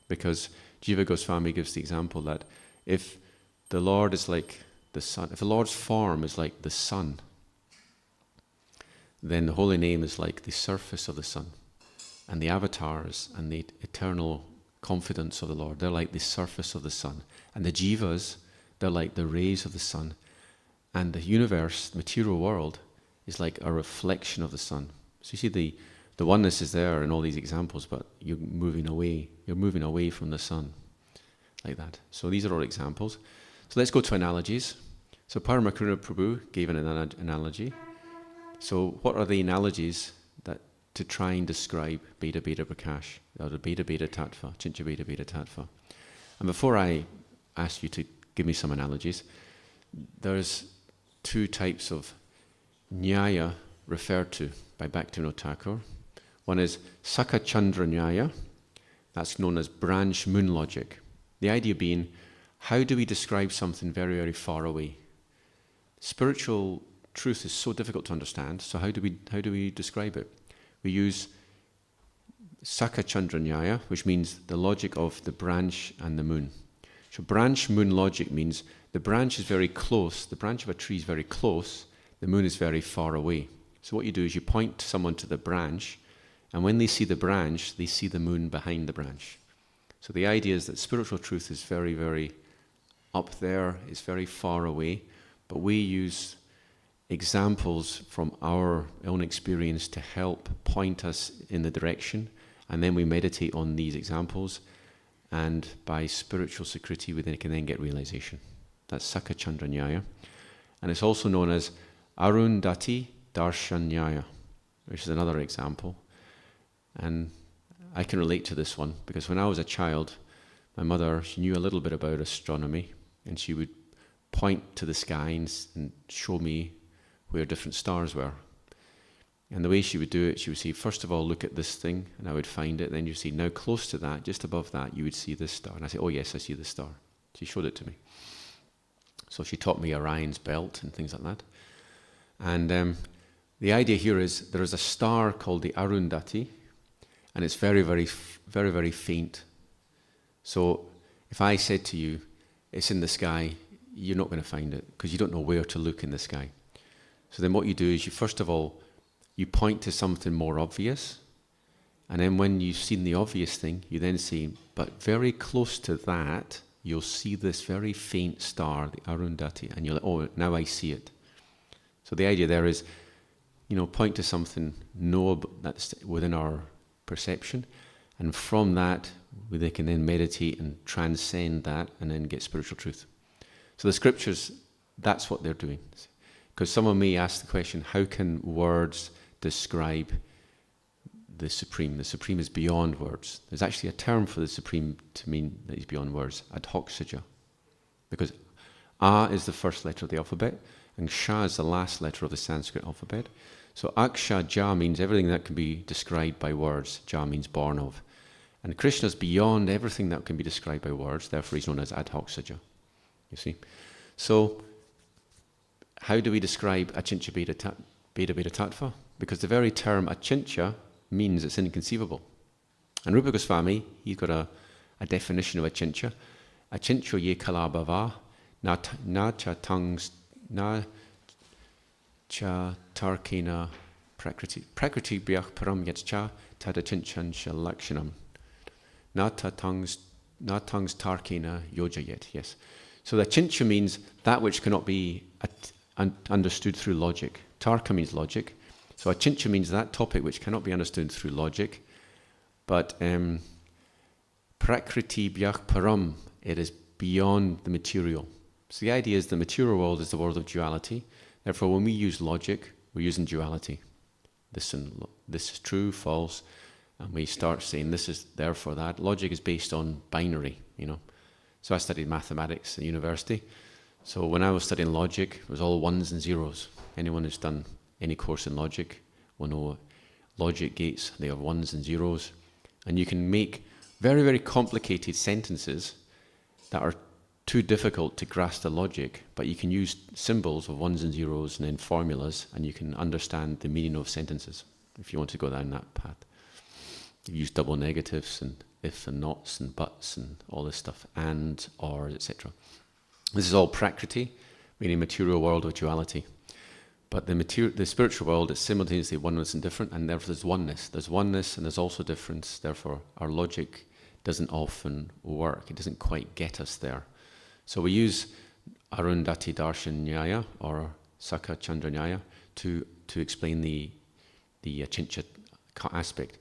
because Jiva Goswami gives the example that if the Lord is like the sun, if the Lord's form is like the sun, then the holy name is like the surface of the sun. And the avatars and the eternal confidence of the Lord, they're like the surface of the sun. And the jivas, they're like the rays of the sun. And the universe, the material world, is like a reflection of the sun. So you see the oneness is there in all these examples, but you're moving away from the sun, like that. So these are all examples. So let's go to analogies. So Paramakrishna Prabhu gave an analogy. So what are the analogies that to try and describe Beda Beda Prakash, or the Beda Beda Tattva, Chinchabeda Beda Tattva? And before I ask you to give me some analogies, there's two types of Nyaya referred to by Bhaktivinoda Thakur. One is Sakha Chandra Nyaya, that's known as branch moon logic. The idea being, how do we describe something very, very far away? Spiritual truth is so difficult to understand, so how do we describe it? We use Sakha Chandra Nyaya, which means the logic of the branch and the moon. So branch moon logic means the branch is very close, the branch of a tree is very close, the moon is very far away. So what you do is you point someone to the branch, and when they see the branch, they see the moon behind the branch. So the idea is that spiritual truth is very, very up there, it's very far away, but we use examples from our own experience to help point us in the direction, and then we meditate on these examples, and by spiritual security we can then get realization. That's Sakha Chandra Nyaya. And it's also known as Arundhati Darshan Nyaya, which is another example. And I can relate to this one, because when I was a child, my mother, she knew a little bit about astronomy, and she would point to the sky and show me where different stars were. And the way she would do it, she would say, first of all, look at this thing, and I would find it. Then you'd see, now close to that, just above that, you would see this star. And I say, oh yes, I see the star. She showed it to me. So she taught me Orion's belt and things like that. And the idea here is there is a star called the Arundhati, and it's very, very, very, very faint. So if I said to you, it's in the sky, you're not going to find it, because you don't know where to look in the sky. So then what you do is you, first of all, you point to something more obvious, and then when you've seen the obvious thing, you then say, but very close to that, you'll see this very faint star, the Arundhati, and you're like, oh, now I see it. So the idea there is, point to something knowable that's within our perception, and from that, they can then meditate and transcend that, and then get spiritual truth. So the scriptures, that's what they're doing. Because someone may ask the question, how can words describe the Supreme? The Supreme is beyond words. There's actually a term for the Supreme to mean that he's beyond words, adhoxaja. Because A is the first letter of the alphabet, and Sha is the last letter of the Sanskrit alphabet. So Aksha Ja means everything that can be described by words. Ja means born of. And Krishna is beyond everything that can be described by words, therefore he's known as adhoxaja. You see? So, how do we describe Achintya Beda Beda Tattva? Because the very term Achintya means it's inconceivable. And Rupa Goswami, he's got a definition of achintya. Achintya ye kalabhava, na cha tarkina prakriti. Prakriti bhyah param yatcha tadachinchan shalakshanam. Na tongues tarkina yoja yet, yes. So the achintya means that which cannot be understood through logic. Tarka means logic. So achintya means that topic which cannot be understood through logic. But prakriti bhyah param, it is beyond the material. So the idea is the material world is the world of duality. Therefore, when we use logic, we're using duality. This is true, false, and we start saying this is therefore that. Logic is based on binary, So I studied mathematics at university. So when I was studying logic, it was all ones and zeros. Anyone who's done any course in logic will know logic gates, they have ones and zeros. And you can make very, very complicated sentences that are too difficult to grasp the logic, but you can use symbols of ones and zeros and then formulas, and you can understand the meaning of sentences if you want to go down that path. You use double negatives and if and nots and buts and all this stuff, and, or, etc. This is all prakriti, meaning material world of duality. But the spiritual world is simultaneously oneness and different, and therefore there's oneness. There's oneness and there's also difference. Therefore, our logic doesn't often work. It doesn't quite get us there. So we use Arundhati Darshan Nyaya or Sakha Chandra Nyaya to explain the achintya aspect.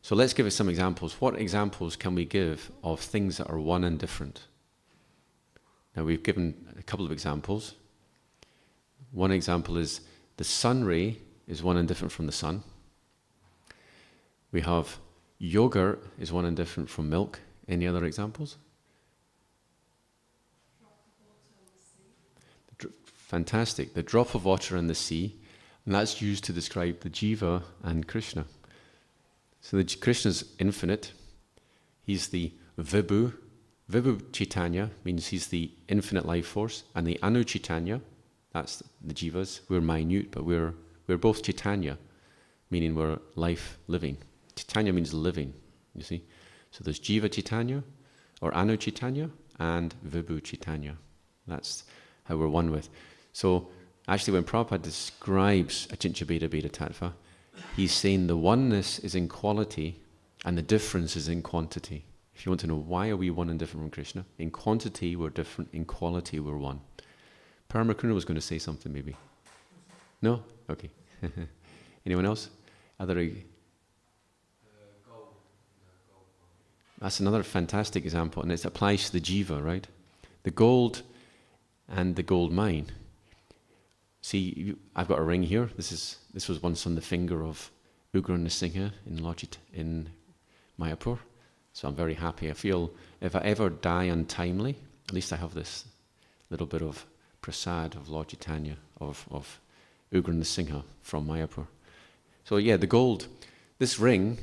So let's give us some examples. What examples can we give of things that are one and different? Now we've given a couple of examples. One example is the sun ray is one and different from the sun. We have yogurt is one and different from milk. Any other examples? Fantastic. The drop of water in the sea, and that's used to describe the jiva and Krishna. So Krishna's infinite. He's the Vibhu. Vibhu Chaitanya means he's the infinite life force, and the Anu Chaitanya, that's the jivas. We're minute, but we're both Chaitanya, meaning we're life living. Chaitanya means living, you see. So there's Jiva Chaitanya, or Anu Chaitanya, and Vibhu Chaitanya. That's how we're one with. So actually when Prabhupada describes Achintya Bheda Bheda Tattva, he's saying the oneness is in quality and the difference is in quantity. If you want to know why are we one and different from Krishna, in quantity we're different, in quality we're one. Paramakruna was going to say something maybe. No? Okay. Anyone else? That's another fantastic example, and it applies to the jiva, right? The gold and the gold mine. See, I've got a ring here. This was once on the finger of Ugra Nrsimha in Mayapur. So I'm very happy. I feel if I ever die untimely, at least I have this little bit of prasad of Lord Chaitanya, of Ugra Nrsimha from Mayapur. So yeah, the gold, this ring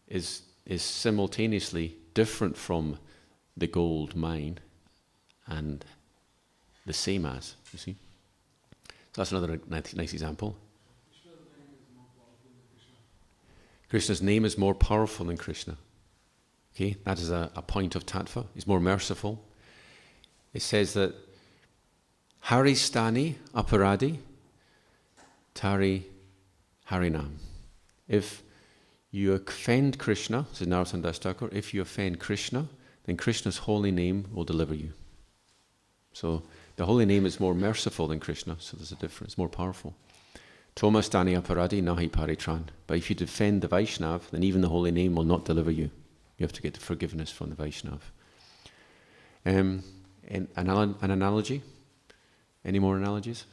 is simultaneously different from the gold mine and the same as, you see. So that's another nice example. Krishna's name is more powerful than Krishna. Okay, that is a point of tattva. He's more merciful. It says that Haristani aparadi tari harinam. If you offend Krishna, says Narottam Das Thakur, if you offend Krishna, then Krishna's holy name will deliver you. So the holy name is more merciful than Krishna, so there's a difference, more powerful. Tomastani aparadi nahi paritran. But if you defend the Vaishnav, then even the holy name will not deliver you. You have to get the forgiveness from the Vaishnav. And an analogy? Any more analogies?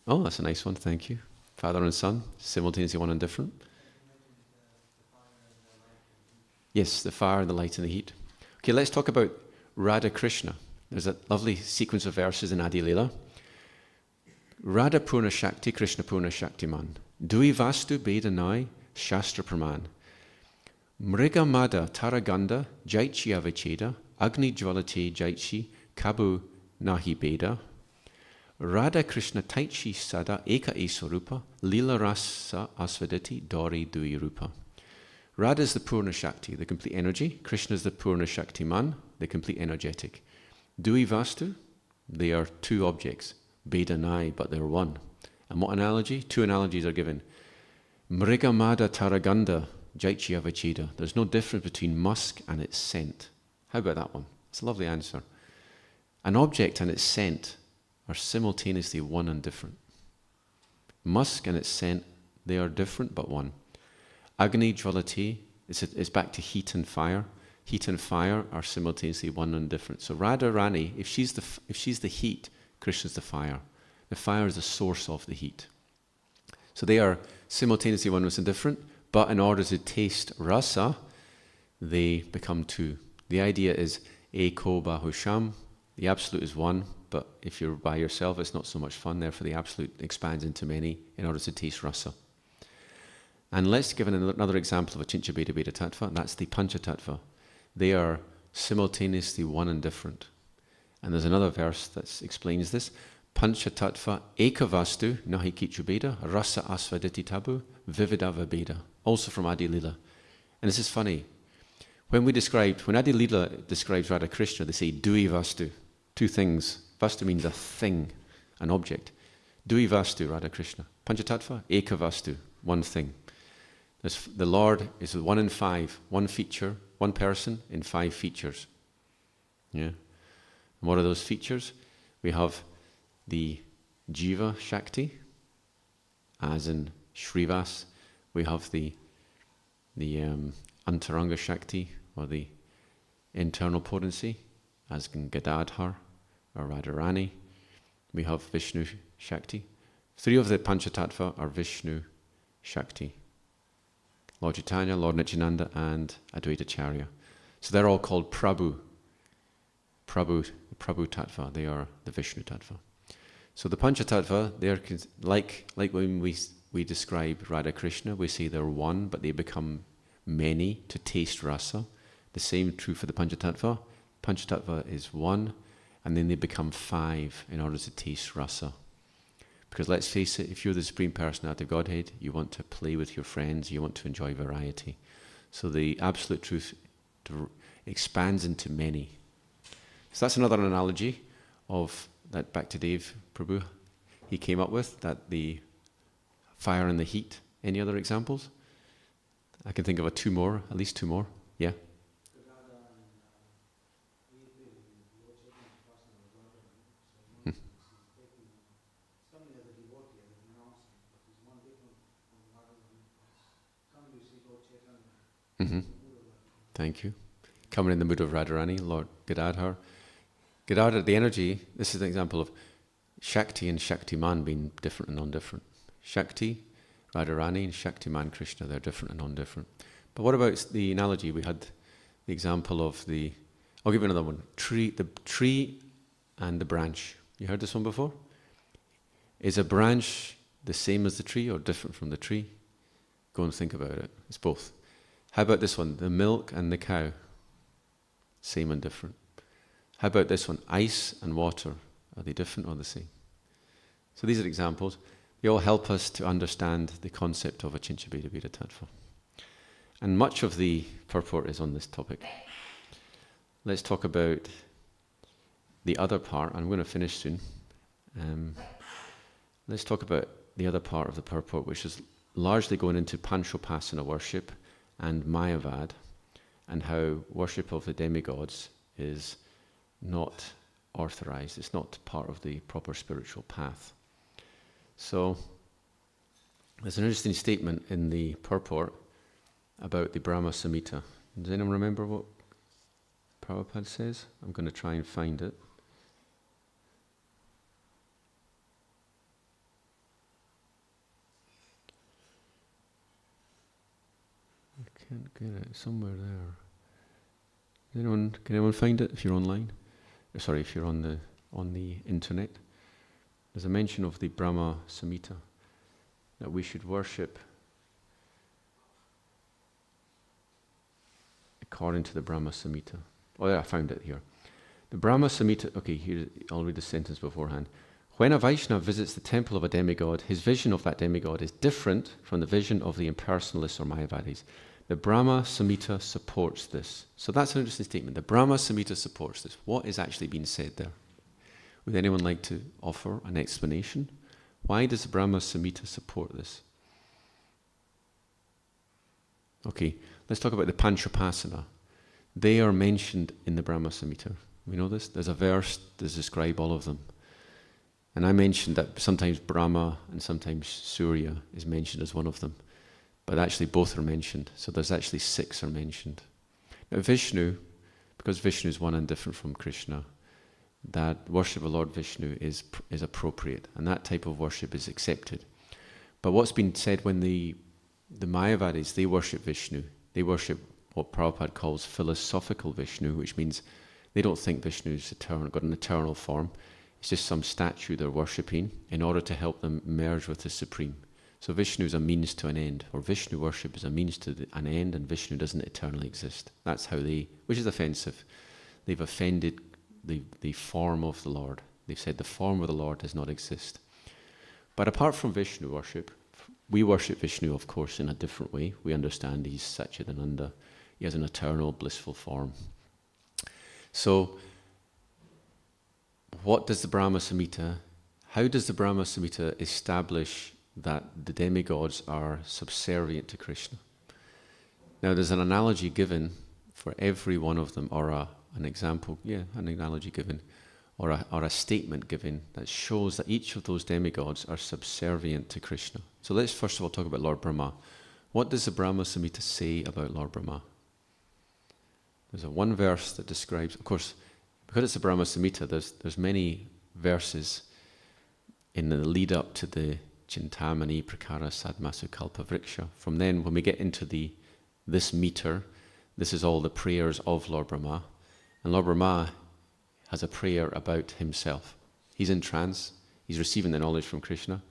Oh, that's a nice one, thank you. Father and son, simultaneously one and different. Yes, the fire, the light, and the heat. Okay, let's talk about Radha Krishna. There's a lovely sequence of verses in Adi Leela. Radha Purna Shakti, Krishna Purna Shaktiman. Dui Vastu Bedanai Shastra Praman. Mriga Mada Taraganda Jaichi Avacheda Agni Jvalate Jaichi Kabu Nahi Beda. Radha Krishna Taichi Sada Eka Esarupa Lila Rasa Asvadati Dori Dui Rupa. Radha is the Purna Shakti, the complete energy. Krishna is the Purna Shakti Man, the complete energetic. Dui Vastu, they are two objects. Beda and I, but they're one. And what analogy? Two analogies are given. Mrigamada Taraganda Jaichya Vachida. There's no difference between musk and its scent. How about that one? It's a lovely answer. An object and its scent are simultaneously one and different. Musk and its scent, they are different but one. Agni Jvalati is back to heat and fire. Heat and fire are simultaneously one and different. So Radharani, if she's the heat, Krishna's the fire. The fire is the source of the heat. So they are simultaneously one and different, but in order to taste rasa, they become two. The idea is eko bahusham. The absolute is one, but if you're by yourself, it's not so much fun. Therefore, the absolute expands into many in order to taste rasa. And let's give another example of a Chincha Beda Beda Tattva. That's the Pancha Tattva. They are simultaneously one and different. And there's another verse that explains this. Pancha Tattva ekavastu nahi kichu beda rasa asvaditi tabu vividava beda. Also from Adi Lila. And this is funny. When Adi Lila describes Radha Krishna, they say dui vastu. Two things. Vastu means a thing, an object. Dui vastu, Radha Krishna. Pancha Tattva ekavastu, one thing. The Lord is one in five, one feature, one person in five features. Yeah. And what are those features? We have the Jiva Shakti, as in Shrivas. We have the Antaranga Shakti, or the internal potency, as in Gadadhar or Radharani. We have Vishnu Shakti. Three of the Panchatattva are Vishnu Shakti. Lord Chaitanya, Lord Nityananda, and Advaita Acharya. So they're all called Prabhu. Prabhu Tattva, they are the Vishnu Tattva. So the Pancha Tattva, they're like when we describe Radha Krishna, we say they're one, but they become many to taste rasa. The same true for the Pancha Tattva. Pancha Tattva is one, and then they become five in order to taste rasa. Because let's face it, if you're the Supreme Personality of Godhead, you want to play with your friends, you want to enjoy variety. So the Absolute Truth expands into many. So that's another analogy of that Bhaktivedanta Prabhu he came up with, that the fire and the heat. Any other examples? I can think of at least two more. Yeah? Mm-hmm. Thank you. Coming in the mood of Radharani, Lord Gadadhar. Gadadhar, the energy, this is an example of Shakti and Shaktiman being different and non-different. Shakti, Radharani, and Shaktiman Krishna, they're different and non-different. But what about the analogy? We had the example of I'll give you another one. The tree and the branch. You heard this one before? Is a branch the same as the tree or different from the tree? Go and think about it. It's both. How about this one? The milk and the cow. Same and different. How about this one? Ice and water. Are they different or the same? So these are examples. They all help us to understand the concept of a Chincha Beda Beda Tattva. And much of the purport is on this topic. Let's talk about the other part. I'm going to finish soon. Let's talk about the other part of the purport, which is largely going into Panchopasana worship and Mayavad, and how worship of the demigods is not authorized. It's not part of the proper spiritual path. So there's an interesting statement in the purport about the Brahma Samhita. Does anyone remember what Prabhupada says? I'm going to try and find it. I can't get it. Somewhere there. Can anyone find it if you're online? Sorry, if you're on the internet. There's a mention of the Brahma Samhita, that we should worship according to the Brahma Samhita. Oh yeah, I found it here. The Brahma Samhita, okay, here, I'll read the sentence beforehand. When a Vaishnava visits the temple of a demigod, his vision of that demigod is different from the vision of the impersonalists or Mayavadis. The Brahma Samhita supports this. So that's an interesting statement. The Brahma Samhita supports this. What is actually being said there? Would anyone like to offer an explanation? Why does the Brahma Samhita support this? Okay, let's talk about the Panchapasana. They are mentioned in the Brahma Samhita. We know this? There's a verse that describes all of them. And I mentioned that sometimes Brahma and sometimes Surya is mentioned as one of them. But actually both are mentioned. So there's actually 6 are mentioned. Now Vishnu, because Vishnu is one and different from Krishna, that worship of Lord Vishnu is appropriate. And that type of worship is accepted. But what's been said when the Mayavadis, they worship Vishnu. They worship what Prabhupada calls philosophical Vishnu, which means they don't think Vishnu is eternal, got an eternal form. It's just some statue they're worshipping in order to help them merge with the Supreme. So Vishnu is a means to an end, or Vishnu worship is a means to an end, and Vishnu doesn't eternally exist. That's how which is offensive. They've offended the form of the Lord. They've said the form of the Lord does not exist. But apart from Vishnu worship, we worship Vishnu, of course, in a different way. We understand he's Satchidananda. He has an eternal, blissful form. So, what does the Brahma Samhita, how does the Brahma Samhita establish that the demigods are subservient to Krishna? Now, there's an analogy given for every one of them, or an example, an analogy given, or a statement given that shows that each of those demigods are subservient to Krishna. So let's first of all talk about Lord Brahma. What does the Brahma Samhita say about Lord Brahma? There's one verse that describes, of course, because it's the Brahma Samhita, there's many verses in the lead up to the Chintamani Prakara Sadmasu Kalpa Vriksha. From then, when we get into this meter, this is all the prayers of Lord Brahma. And Lord Brahma has a prayer about himself. He's in trance, he's receiving the knowledge from Krishna,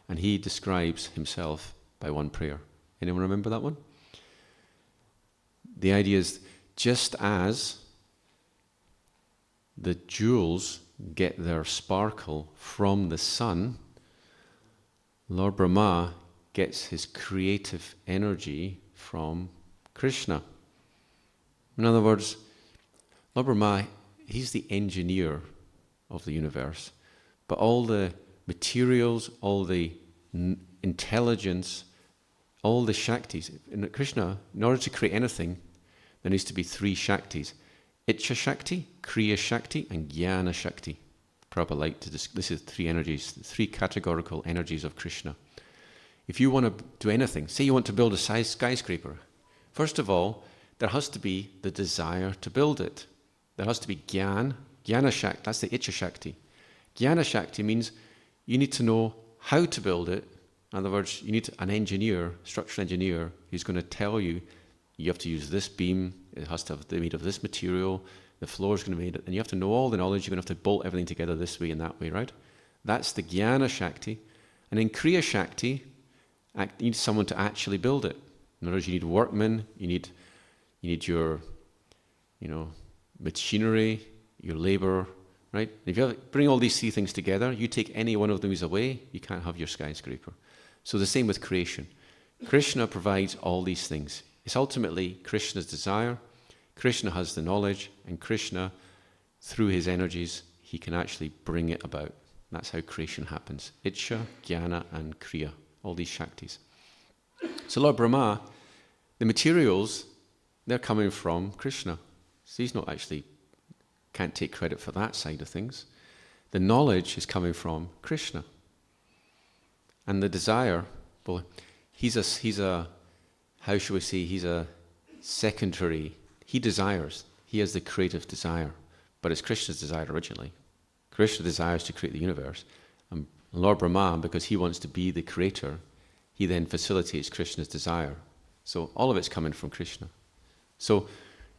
and he describes himself by one prayer. Anyone remember that one? The idea is, just as the jewels get their sparkle from the sun, Lord Brahma gets his creative energy from Krishna. In other words, Lord Brahma, he's the engineer of the universe, but all the materials, all the intelligence, all the Shaktis. In Krishna, in order to create anything, there needs to be 3 Shaktis. Ichcha Shakti, Kriya Shakti, and Jnana Shakti. Prabhupada liked to this is 3 energies, 3 categorical energies of Krishna. If you want to do anything, say you want to build a skyscraper, first of all, there has to be the desire to build it. There has to be Jnana Shakti, that's the Ichcha Shakti. Jnana Shakti means you need to know how to build it. In other words, you need an engineer, structural engineer, who's going to tell you, you have to use this beam, it has to be made of this material, the floor is going to be made, and you have to know all the knowledge, you're going to have to bolt everything together this way and that way, right? That's the Jnana Shakti. And in Kriya Shakti, you need someone to actually build it. In other words, you need workmen, you need your, machinery, your labor, right? If you bring all these 3 things together, you take any one of those away, you can't have your skyscraper. So the same with creation. Krishna provides all these things. It's ultimately Krishna's desire. Krishna has the knowledge, and Krishna, through his energies, he can actually bring it about. That's how creation happens. Ichcha, Jnana, and Kriya, all these Shaktis. So Lord Brahma, the materials, they're coming from Krishna. So he's not actually, can't take credit for that side of things. The knowledge is coming from Krishna. And the desire, well, he's a how should we say, he's a secondary, he desires, he has the creative desire, but it's Krishna's desire originally. Krishna desires to create the universe, and Lord Brahma, because he wants to be the creator, he then facilitates Krishna's desire. So all of it's coming from Krishna. So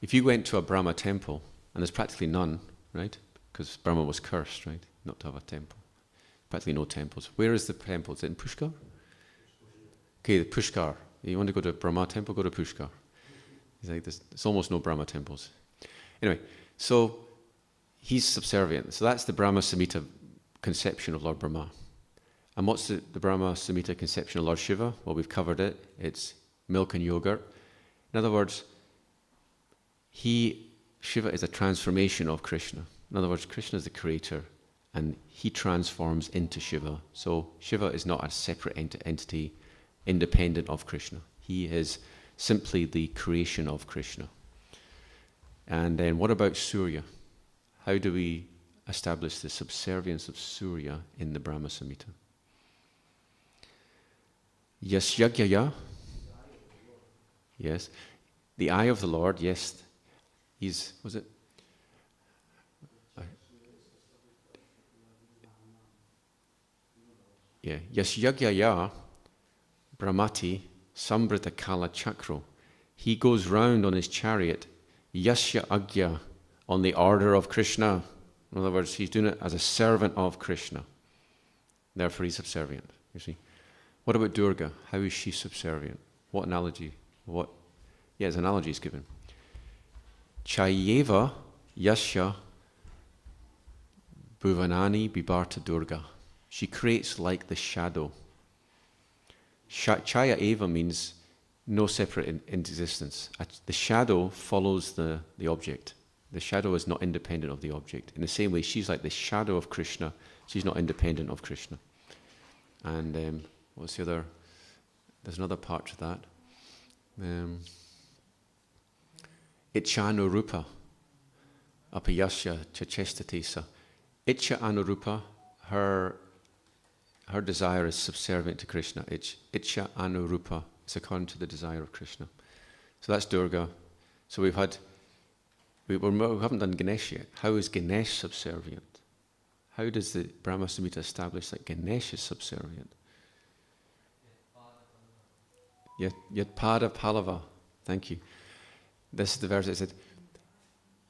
if you went to a Brahma temple, and there's practically none, right? Because Brahma was cursed, right? Not to have a temple. Practically no temples. Where is the temple? Is it in Pushkar? Okay, the Pushkar. You want to go to a Brahma temple, go to Pushkar. He's like, there's almost no Brahma temples. Anyway, so he's subservient. So that's the Brahma Samhita conception of Lord Brahma. And what's the Brahma Samhita conception of Lord Shiva? Well, we've covered it. It's milk and yogurt. In other words, Shiva is a transformation of Krishna. In other words, Krishna is the creator, and he transforms into Shiva. So Shiva is not a separate entity, independent of Krishna. He is simply the creation of Krishna. And then what about Surya? How do we establish the subservience of Surya in the Brahma Samhita? Yasyagyaya. Yes. The eye of the Lord, yes. Was it? Yeah. Yasyagyaya Brahmati Sambrita Kala Chakro. He goes round on his chariot, Yasya Agya, on the order of Krishna. In other words, he's doing it as a servant of Krishna. Therefore, he's subservient. You see. What about Durga? How is she subservient? What analogy? Yes, analogy is given. Chayeva Yasya Bhuvanani Bibarta Durga. She creates like the shadow. Chaya Eva means no separate existence. The shadow follows the object. The shadow is not independent of the object. In the same way, she's like the shadow of Krishna. She's not independent of Krishna. And what's the other? There's another part to that. Icha anurupa apayasya chachestatesa. Icha anurupa, her desire is subservient to Krishna. Icha anurupa is according to the desire of Krishna. So that's Durga. So we haven't done Ganesh yet. How is Ganesh subservient? How does the Brahma Samhita establish that Ganesh is subservient? Yatpada Palava. Thank you. This is the verse that said,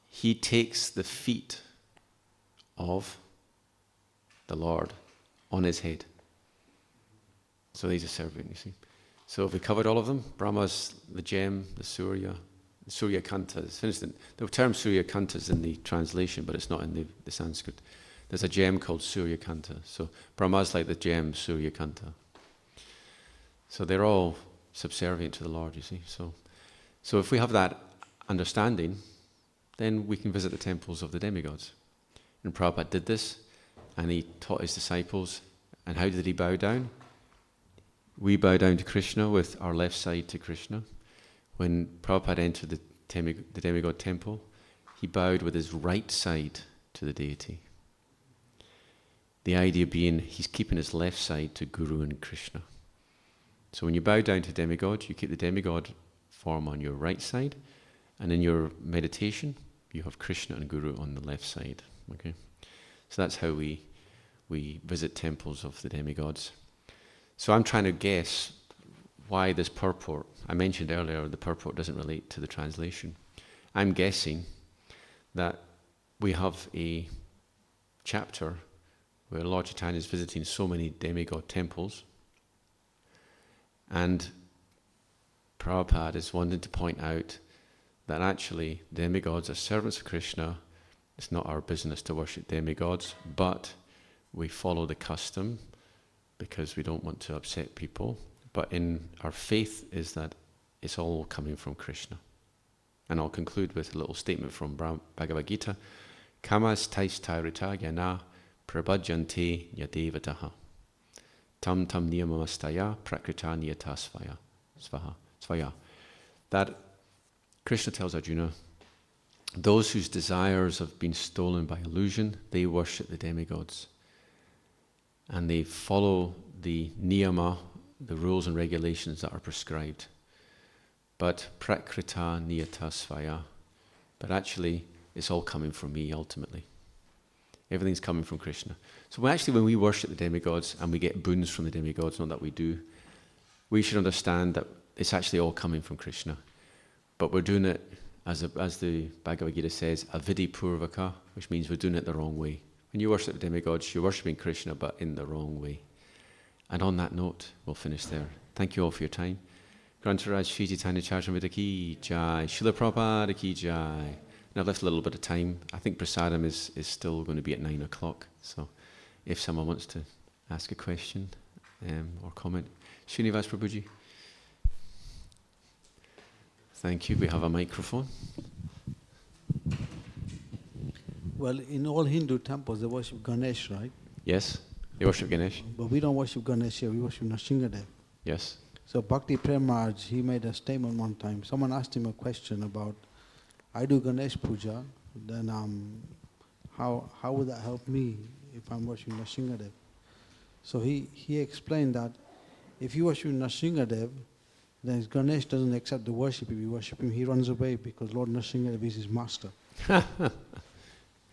he takes the feet of the Lord on his head. So he's a servant, you see. So have we covered all of them? Brahma's the gem, the Surya Kantas. For instance, the term Surya Kanta is in the translation, but it's not in the Sanskrit. There's a gem called Surya Kanta. So Brahma's like the gem, Surya Kanta. So they're all subservient to the Lord, you see. So if we have that understanding, then we can visit the temples of the demigods. And Prabhupada did this, and he taught his disciples. And how did he bow down? We bow down to Krishna with our left side to Krishna. When Prabhupada entered the demigod temple, he bowed with his right side to the deity. The idea being he's keeping his left side to Guru and Krishna. So when you bow down to demigod, you keep the demigod form on your right side, and in your meditation, you have Krishna and Guru on the left side. Okay, so that's how we visit temples of the demigods. So I'm trying to guess why this purport. I mentioned earlier the purport doesn't relate to the translation. I'm guessing that we have a chapter where Lord Chaitanya is visiting so many demigod temples, and Prabhupada is wanting to point out that actually demigods are servants of Krishna. It's not our business to worship demigods, but we follow the custom because we don't want to upset people. But in our faith is that it's all coming from Krishna. And I'll conclude with a little statement from Bhagavad Gita. Kamas tais tairita yana prabhajante yadevataha. Tam tam niyamamastaya prakrita niyata svaya. That Krishna tells Arjuna, those whose desires have been stolen by illusion, they worship the demigods. And they follow the niyama, the rules and regulations that are prescribed. But prakrita niyata svaya. But actually, it's all coming from me ultimately. Everything's coming from Krishna. So when we worship the demigods and we get boons from the demigods, not that we do, we should understand that it's actually all coming from Krishna. But we're doing it, as the Bhagavad Gita says, avidi purvaka, which means we're doing it the wrong way. When you worship the demigods, you're worshipping Krishna, but in the wrong way. And on that note, we'll finish there. Thank you all for your time. Grantaraj Sri Chaitanya Charitamrita ki jai, Srila Prabhupada ki jai. And I've left a little bit of time. I think prasadam is still going to be at 9 o'clock. So if someone wants to ask a question or comment. Srinivas Prabhuji. Thank you. We have a microphone. Well, in all Hindu temples, they worship Ganesh, right? Yes? They worship Ganesh? But we don't worship Ganesh here, we worship Nrsimhadev. Yes. So Bhakti Premaraj, he made a statement one time. Someone asked him a question about, I do Ganesh Puja, then how would that help me if I'm worshiping Nrsimhadev? So he explained that if you worship Nrsimhadev, then Ganesh doesn't accept the worship. If you worship him, he runs away because Lord Nrsimhadev is his master.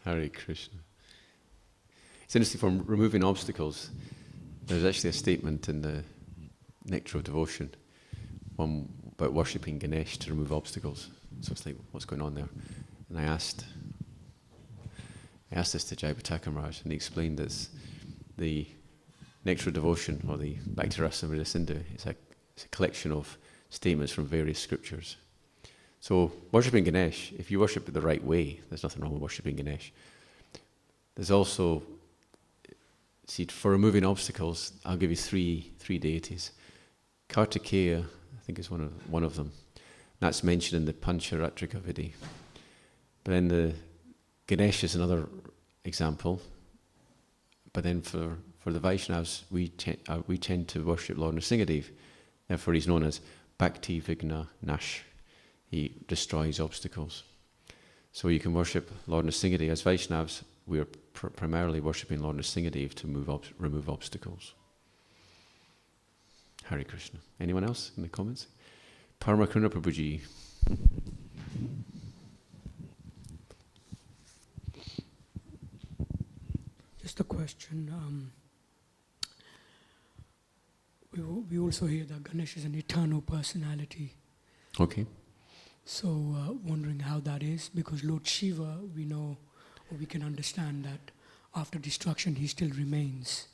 Hare Krishna. It's interesting, for removing obstacles, there's actually a statement in the Nectar of Devotion about worshipping Ganesh to remove obstacles. So it's like, what's going on there? And I asked this to Jayapataka Maharaj, and he explained that the Nectar of Devotion, or the Bhakti-rasa Sindhu, it's a collection of statements from various scriptures. So worshipping Ganesh, if you worship it the right way, there's nothing wrong with worshipping Ganesh. There's also, see, for removing obstacles, I'll give you three deities. Kartikeya, I think is one of them. That's mentioned in the Pancharatrika Vidi. But then the Ganesh is another example. But then for the Vaishnavas, we tend to worship Lord Nrsimhadev. Therefore, he's known as Bhakti Vigna Nash. He destroys obstacles. So you can worship Lord Nrsimhadev. As Vaishnavas, we are primarily worshipping Lord Nrsimhadev to remove obstacles. Hare Krishna. Anyone else in the comments? Paramakruna Prabhuji. Just a question. We also hear that Ganesh is an eternal personality. Okay. So wondering how that is, because Lord Shiva, we know, or we can understand that after destruction he still remains.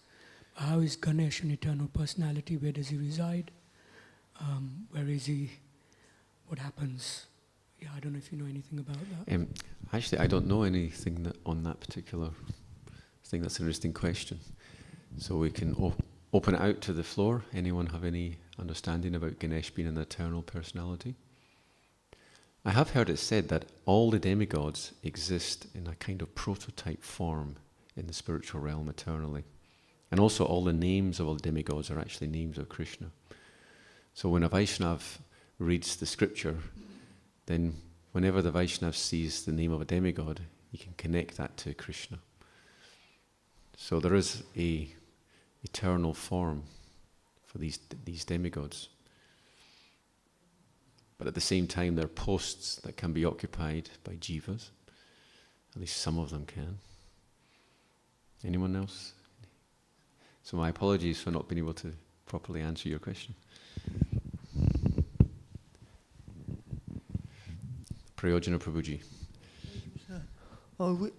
How is Ganesh an eternal personality? Where does he reside? Where is he? What happens? Yeah, I don't know if you know anything about that. Actually, I don't know anything on that particular thing. That's an interesting question. So we can open it out to the floor. Anyone have any understanding about Ganesh being an eternal personality? I have heard it said that all the demigods exist in a kind of prototype form in the spiritual realm eternally. And also all the names of all the demigods are actually names of Krishna. So when a Vaishnav reads the scripture, then whenever the Vaishnav sees the name of a demigod, he can connect that to Krishna. So there is a eternal form for these demigods. But at the same time, there are posts that can be occupied by jivas. At least some of them can. Anyone else? So my apologies for not being able to properly answer your question. Prayojana Prabhuji.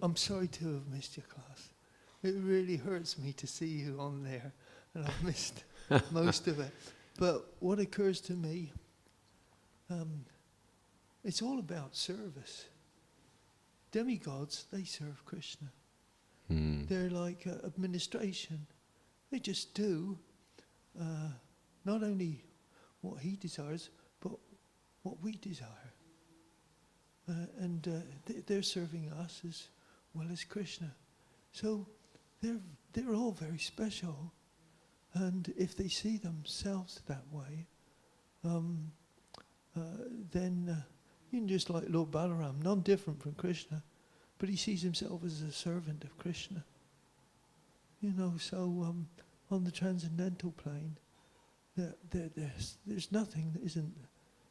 I'm sorry to have missed your class. It really hurts me to see you on there, and I've missed most of it. But what occurs to me, it's all about service. Demigods, they serve Krishna. They're like administration. They just do not only what he desires, but what we desire. They're serving us as well as Krishna. So they're all very special. And if they see themselves that way, then you can just like Lord Balaram, none different from Krishna, but he sees himself as a servant of Krishna. You know, so on the transcendental plane, there's nothing that isn't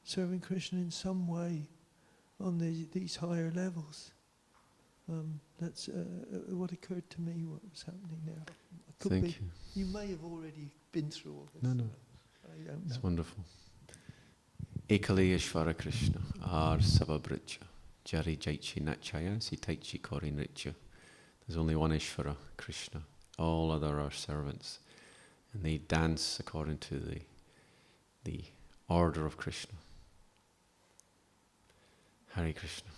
serving Krishna in some way on these higher levels. That's what occurred to me, what was happening there. Thank you. You may have already been through all this. No. I don't know. It's wonderful. Ekale Ishvara Krishna, Ar Savabritcha, Jari Jaichi Nachaya, Sitaichi Kori Nritya. There's only one Ishvara, Krishna. All other are servants. And they dance according to the order of Krishna. Hare Krishna.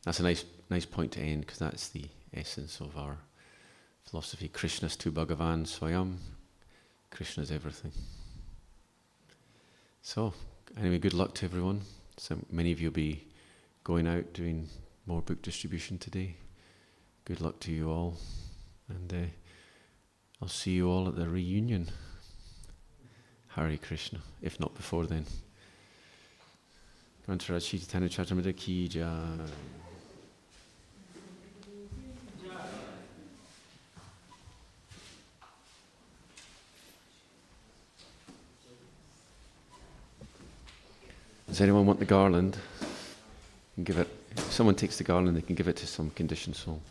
That's a nice point to end, because that's the essence of our philosophy. Krishna's tu Bhagavan Swayam. Krishna's everything. So, Anyway, good luck to everyone. So many of you will be going out doing more book distribution today. Good luck to you all. And I'll see you all at the reunion. Hare Krishna, if not before then. Grantharaj Shri Chaitanya Charitamrita ki jai. Does anyone want the garland? You can give it. If someone takes the garland, they can give it to some conditioned soul.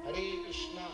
Hare Krishna,